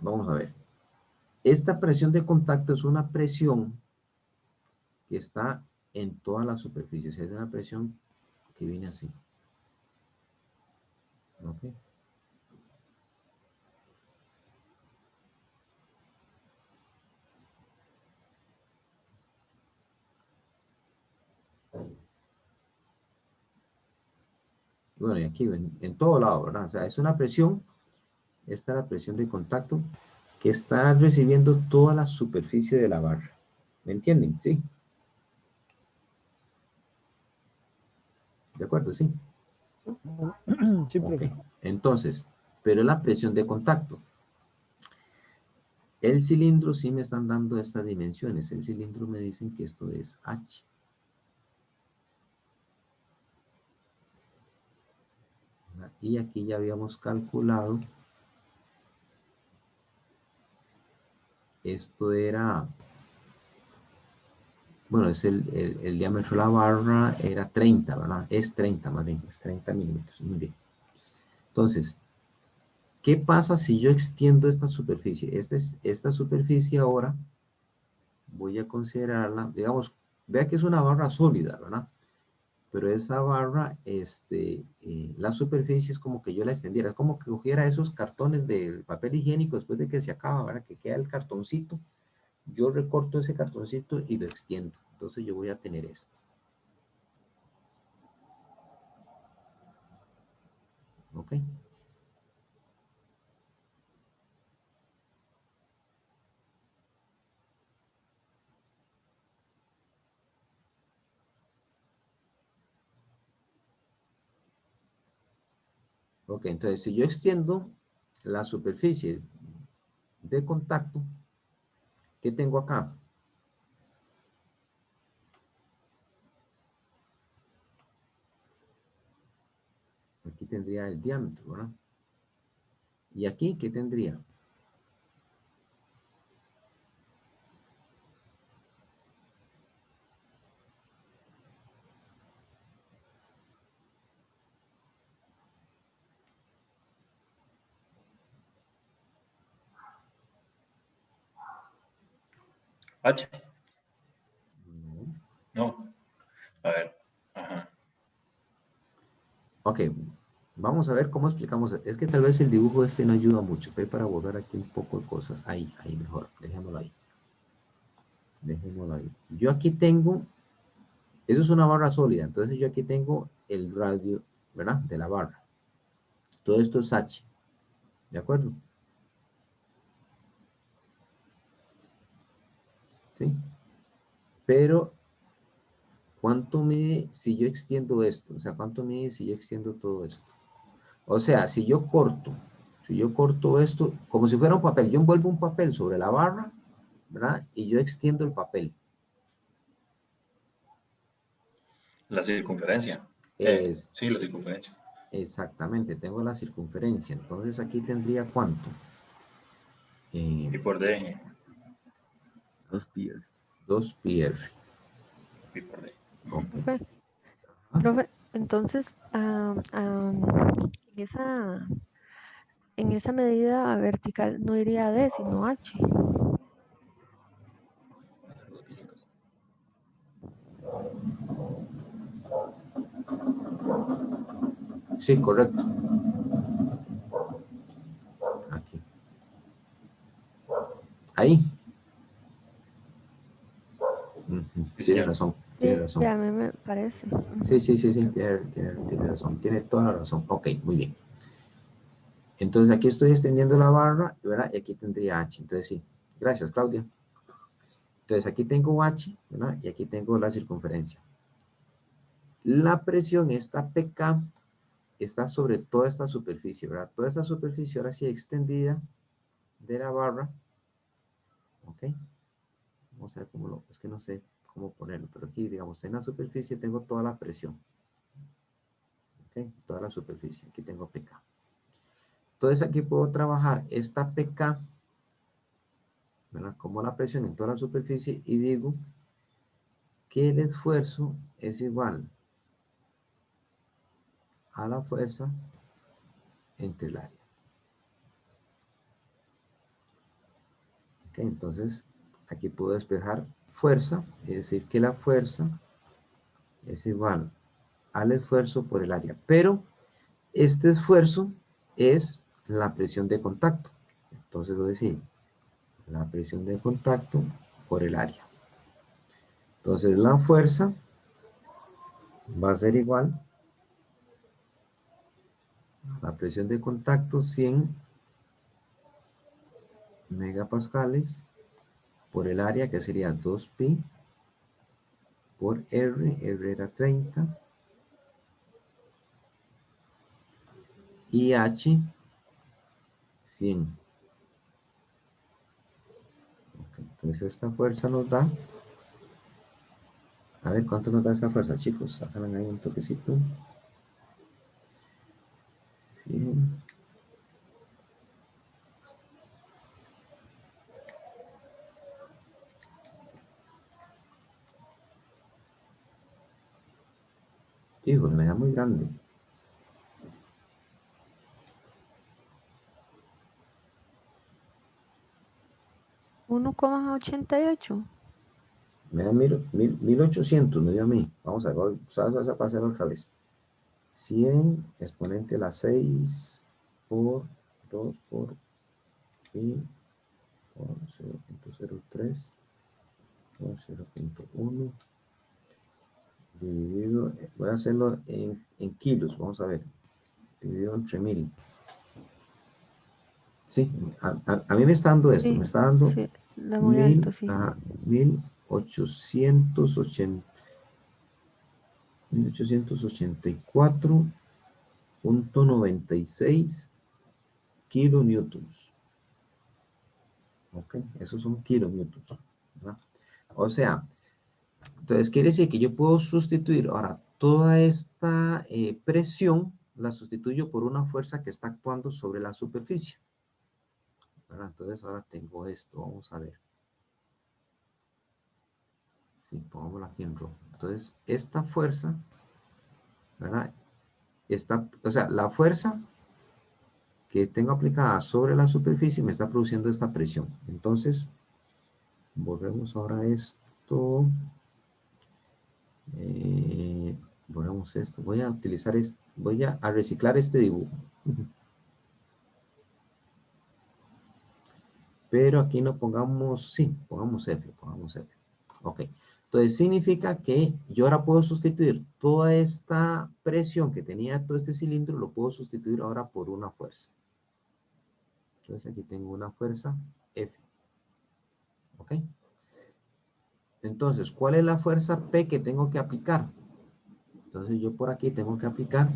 Vamos a ver. Esta presión de contacto es una presión que está en toda la superficie. O sea, es una presión que viene así. Ok. Bueno, y aquí en todo lado, ¿verdad? O sea, es una presión, esta es la presión de contacto que está recibiendo toda la superficie de la barra. ¿Me entienden? Sí. ¿De acuerdo? Sí.
Sí,
Ok.
profe.
Entonces, pero es la presión de contacto. El cilindro sí me están dando estas dimensiones. El cilindro me dicen que esto es H. Y aquí ya habíamos calculado. Esto era... Bueno, es el diámetro de la barra era 30, ¿verdad? Es 30 más bien, es 30 milímetros. Muy bien. Entonces, ¿qué pasa si yo extiendo esta superficie? Esta superficie ahora voy a considerarla, digamos, vea que es una barra sólida, ¿verdad? Pero esa barra, la superficie es como que yo la extendiera, es como que cogiera esos cartones del papel higiénico después de que se acaba, ¿verdad? Que queda el cartoncito. Yo recorto ese cartoncito y lo extiendo. Entonces yo voy a tener esto. ¿Ok? Ok, entonces si yo extiendo la superficie de contacto, ¿qué tengo acá? Aquí tendría el diámetro, ¿verdad? ¿Y aquí qué tendría?
H.
No.
No. A ver. Ajá.
Ok, vamos a ver cómo explicamos. Es que tal vez el dibujo no ayuda mucho. Ve para borrar aquí un poco de cosas. Ahí mejor. Dejémoslo ahí. Dejémoslo ahí. Yo aquí tengo, eso es una barra sólida. Entonces yo aquí tengo el radio, ¿verdad? De la barra. Todo esto es H. ¿De acuerdo? ¿Sí? Pero, ¿cuánto mide si yo extiendo esto? O sea, ¿cuánto mide si yo extiendo todo esto? O sea, si yo corto esto, como si fuera un papel, yo envuelvo un papel sobre la barra, ¿verdad? Y yo extiendo el papel.
La circunferencia.
Es,
Sí, la circunferencia.
exactamente, tengo la circunferencia. Entonces aquí tendría ¿cuánto?
Y por D.
2πr. 2πr.
Y por D.
Ok.
Profe,
Ah,
profe, entonces, en esa medida vertical no iría D, sino H.
sí, correcto. Aquí. Ahí. Ujú,
Sí,
tiene
señor.
razón, tiene
Sí,
razón.
a mí me parece.
Sí, sí, sí, sí, tiene razón, tiene toda la razón. Ok, muy bien. Entonces aquí estoy extendiendo la barra, ¿verdad? Y aquí tendría H. Entonces sí. Gracias, Claudia. Entonces aquí tengo H, ¿verdad? Y aquí tengo la circunferencia. La presión, esta PK, está sobre toda esta superficie, ¿verdad? Toda esta superficie ahora sí extendida de la barra. ¿Ok? Vamos a ver cómo es que no sé cómo ponerlo, pero aquí, digamos, en la superficie tengo toda la presión. ¿Ok? Toda la superficie. Aquí tengo PK. Entonces aquí puedo trabajar esta PK, ¿verdad? Como la presión en toda la superficie y digo que el esfuerzo es igual a la fuerza entre el área. ¿Ok? Entonces aquí puedo despejar fuerza, es decir que la fuerza es igual al esfuerzo por el área. Pero este esfuerzo es la presión de contacto. Entonces voy a decir la presión de contacto por el área. Entonces la fuerza va a ser igual a la presión de contacto 100 megapascales por el área, que sería 2pi por R era 30, y H 100. Ok, entonces esta fuerza nos da, a ver cuánto nos da esta fuerza, chicos, sacan ahí un toquecito. 100. Híjole, me da muy grande.
¿1,88?
Me da 1800, me dio a mí. Vamos a ver, vamos a pasar otra vez. 100 exponente a la 6 por 2 por pi por 0.03 por 0.1 dividido, voy a hacerlo en kilos, vamos a ver, dividido entre 1000. Sí, a mí me está dando esto,
Sí,
me está dando
sí, da muy alto, sí.
1880, 1884.96 kilonewtons. Ok, esos son kilonewtons, ¿verdad? O sea, entonces quiere decir que yo puedo sustituir ahora toda esta presión, la sustituyo por una fuerza que está actuando sobre la superficie, ¿verdad? Entonces ahora tengo esto, vamos a ver. Sí, pongámoslo aquí en rojo. Entonces esta fuerza, ¿verdad? O sea, la fuerza que tengo aplicada sobre la superficie me está produciendo esta presión. Entonces, volvemos ahora a esto. Volvemos a esto. Voy a utilizar esto. Voy a reciclar este dibujo. Pero aquí no pongamos, sí, pongamos F, pongamos F. Ok. Entonces significa que yo ahora puedo sustituir toda esta presión que tenía todo este cilindro, lo puedo sustituir ahora por una fuerza. Entonces aquí tengo una fuerza F. ¿Ok? Entonces, ¿cuál es la fuerza P que tengo que aplicar? Entonces yo por aquí tengo que aplicar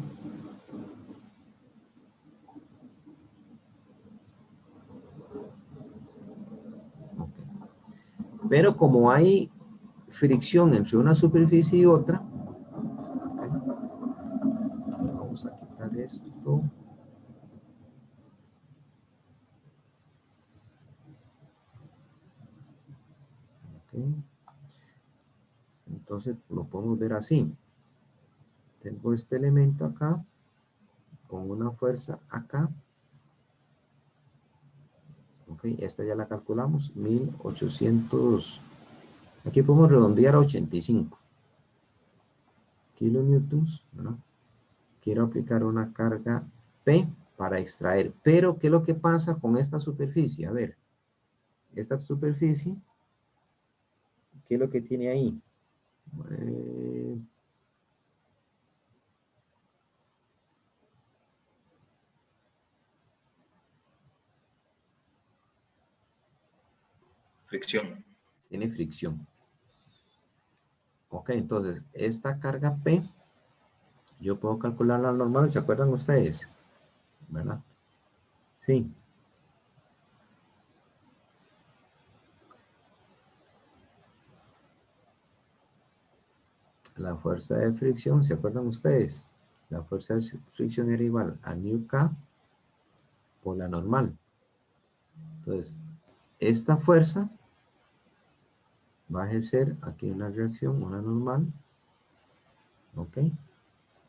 okay. Pero como hay fricción entre una superficie y otra, okay, vamos a quitar esto. Okay. Entonces lo podemos ver así. Tengo este elemento acá con una fuerza acá. Ok, esta ya la calculamos, 1800. Aquí podemos redondear a 85 kilonewtons, ¿no? Quiero aplicar una carga P para extraer. Pero, ¿qué es lo que pasa con esta superficie? A ver, esta superficie, ¿qué es lo que tiene ahí?
Fricción.
Tiene fricción. Ok, entonces, esta carga P, yo puedo calcularla normal, ¿se acuerdan ustedes? ¿Verdad? Sí. la fuerza de fricción, ¿se acuerdan ustedes? La fuerza de fricción era igual a nu K por la normal. Entonces, esta fuerza va a ejercer aquí una reacción, una normal, ¿ok?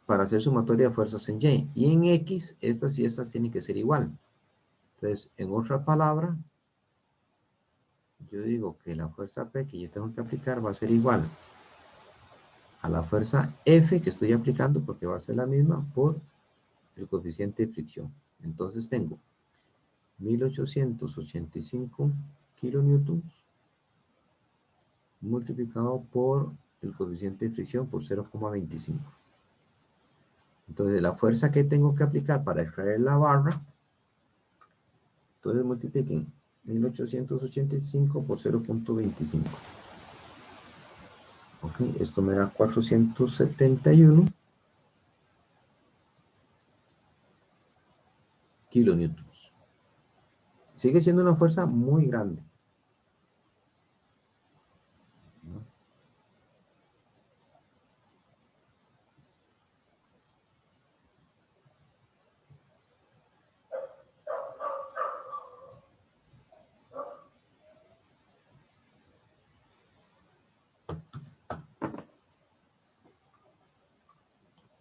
Para hacer sumatoria de fuerzas en Y. Y en X, estas y estas tienen que ser igual. Entonces, en otra palabra, yo digo que la fuerza P que yo tengo que aplicar va a ser igual a la fuerza F que estoy aplicando, porque va a ser la misma por el coeficiente de fricción. Entonces tengo 1885 kilonewtons multiplicado por el coeficiente de fricción por 0,25. Entonces la fuerza que tengo que aplicar para extraer la barra, entonces multipliquen 1885 por 0,25. Ok, esto me da 471 kilonewtons. Sigue siendo una fuerza muy grande.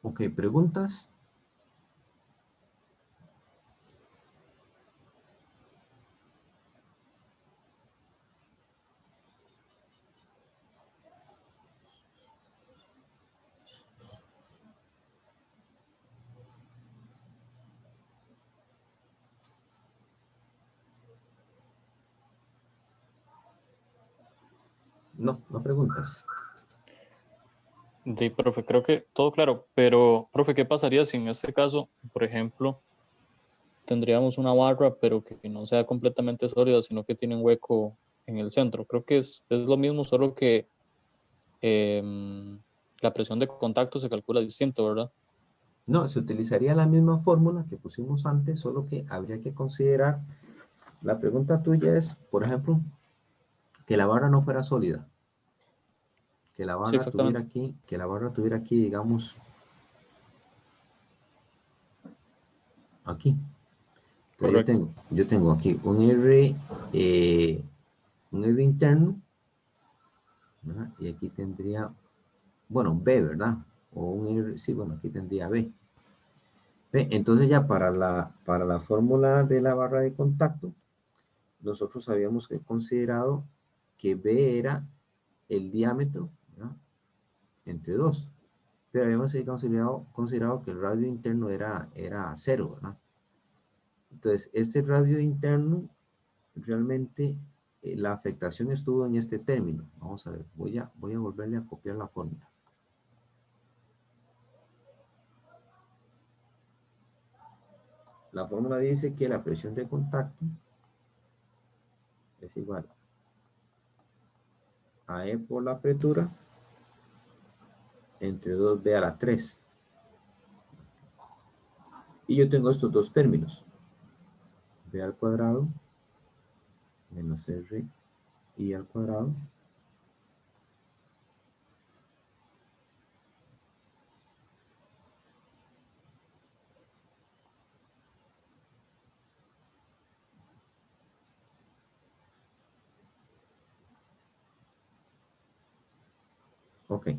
Ok, ¿preguntas? No, no preguntas.
Sí, profe, creo que todo claro, pero, profe, ¿qué pasaría si en este caso, por ejemplo, tendríamos una barra, pero que no sea completamente sólida, sino que tiene un hueco en el centro? Creo que es lo mismo, solo que la presión de contacto se calcula distinto, ¿verdad?
No, se utilizaría la misma fórmula que pusimos antes, solo que habría que considerar, la pregunta tuya es, por ejemplo, que la barra no fuera sólida, que la
Sí,
barra tuviera
exactamente.
aquí, digamos, aquí. Entonces
Correcto.
yo tengo aquí un R interno, ¿verdad? Y aquí tendría, bueno, B, ¿verdad? O un R, sí, bueno, aquí tendría B. B. Entonces ya para la fórmula de la barra de contacto, nosotros habíamos considerado que B era el diámetro, ¿verdad? Entre dos. Pero habíamos considerado que el radio interno era 0, ¿verdad? Entonces, este radio interno, realmente la afectación estuvo en este término. Vamos a ver, voy a volverle a copiar la fórmula. La fórmula dice que la presión de contacto es igual a E por la apertura entre 2B a la 3. Y yo tengo estos dos términos. B al cuadrado menos R I al cuadrado. Ok.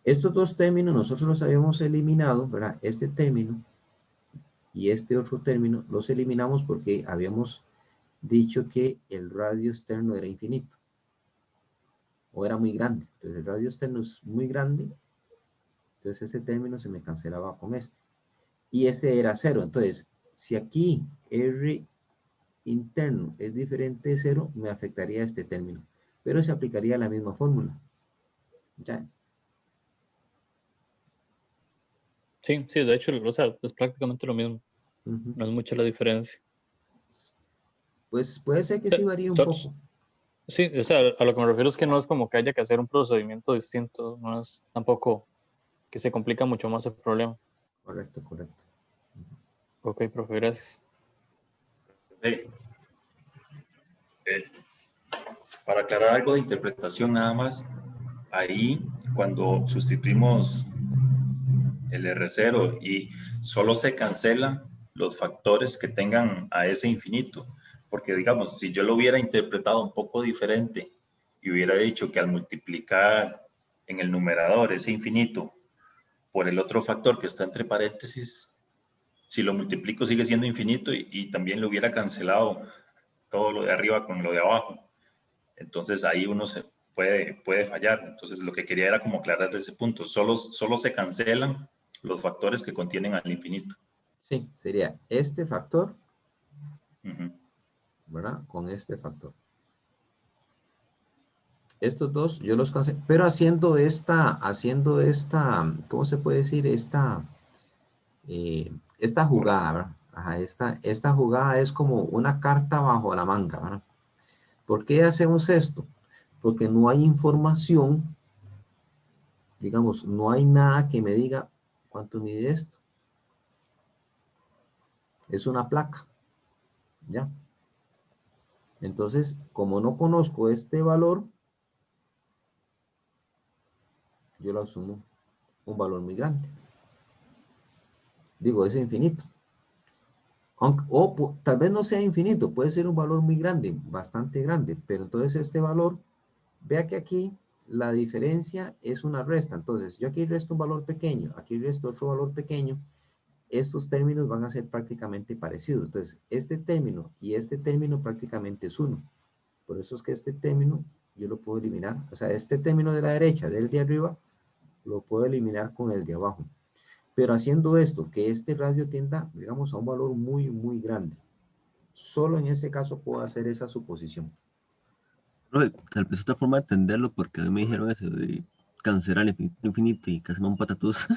Estos dos términos nosotros los habíamos eliminado, ¿verdad? Este término y este otro término los eliminamos porque habíamos dicho que el radio externo era infinito o era muy grande. Entonces el radio externo es muy grande, entonces este término se me cancelaba con este. Y este era 0. Entonces, si aquí R interno es diferente de 0, me afectaría este término. Pero se aplicaría la misma fórmula. ¿Ya?
Sí, sí, de hecho, o sea, es prácticamente lo mismo.
Uh-huh.
No es mucha la diferencia.
Pues puede ser que sí varíe un poco.
Sí, o sea, a lo que me refiero es que no es como que haya que hacer un procedimiento distinto, no es tampoco que se complica mucho más el problema.
Correcto, correcto.
Ok, profe, gracias.
Sí. Para aclarar algo de interpretación nada más, ahí cuando sustituimos el R0 y solo se cancelan los factores que tengan a ese infinito. Porque digamos, si yo lo hubiera interpretado un poco diferente y hubiera dicho que al multiplicar en el numerador ese infinito por el otro factor que está entre paréntesis, si lo multiplico sigue siendo infinito y también lo hubiera cancelado todo lo de arriba con lo de abajo. Entonces ahí uno se puede fallar. Entonces lo que quería era como aclarar ese punto. Solo se cancelan los factores que contienen al infinito.
Sí, sería este factor,
Ujú.
¿verdad? Con este factor. Estos dos yo los cancelo, pero haciendo esta, ¿cómo se puede decir? Esta jugada, ¿verdad? Ajá, esta jugada es como una carta bajo la manga, ¿verdad? ¿Por qué hacemos esto? Porque no hay información, digamos, no hay nada que me diga cuánto mide esto. Es una placa, ¿ya? Entonces, como no conozco este valor, yo lo asumo un valor muy grande. Digo, es infinito. Tal vez no sea infinito, puede ser un valor muy grande, bastante grande, pero entonces este valor, vea que aquí la diferencia es una resta. Entonces, yo aquí resto un valor pequeño, aquí resto otro valor pequeño, estos términos van a ser prácticamente parecidos. Entonces, este término y este término prácticamente es uno. Por eso es que este término yo lo puedo eliminar. O sea, este término de la derecha, del de arriba, lo puedo eliminar con el de abajo. Pero haciendo esto, que este radio tienda, digamos, a un valor muy, muy grande. Solo en ese caso puedo hacer esa suposición.
Profe, tal vez otra forma de entenderlo, porque a mí me dijeron eso de cancelar el infinito y casi me un patatús.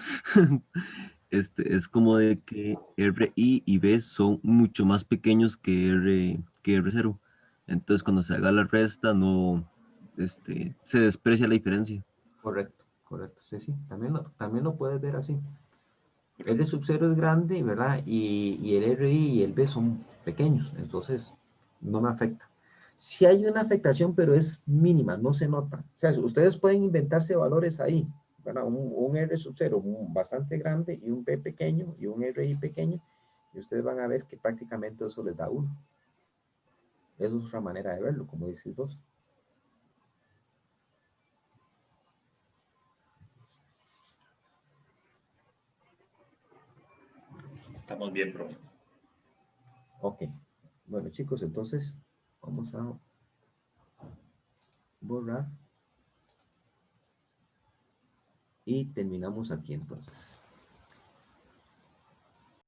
Es como de que R, I y B son mucho más pequeños que R0. Entonces, cuando se haga la resta, no, se desprecia la diferencia.
Correcto, correcto. Sí, sí. También lo puedes ver así. R sub 0 es grande, ¿verdad? Y el RI y el B son pequeños, entonces no me afecta. Sí hay una afectación, pero es mínima, no se nota. O sea, ustedes pueden inventarse valores ahí, ¿verdad? Un R sub 0 bastante grande y un B pequeño y un RI pequeño, y ustedes van a ver que prácticamente eso les da 1. Eso es otra manera de verlo, como decís vos.
Estamos bien, profe.
Ok. Bueno, chicos, entonces vamos a borrar. Y terminamos aquí entonces.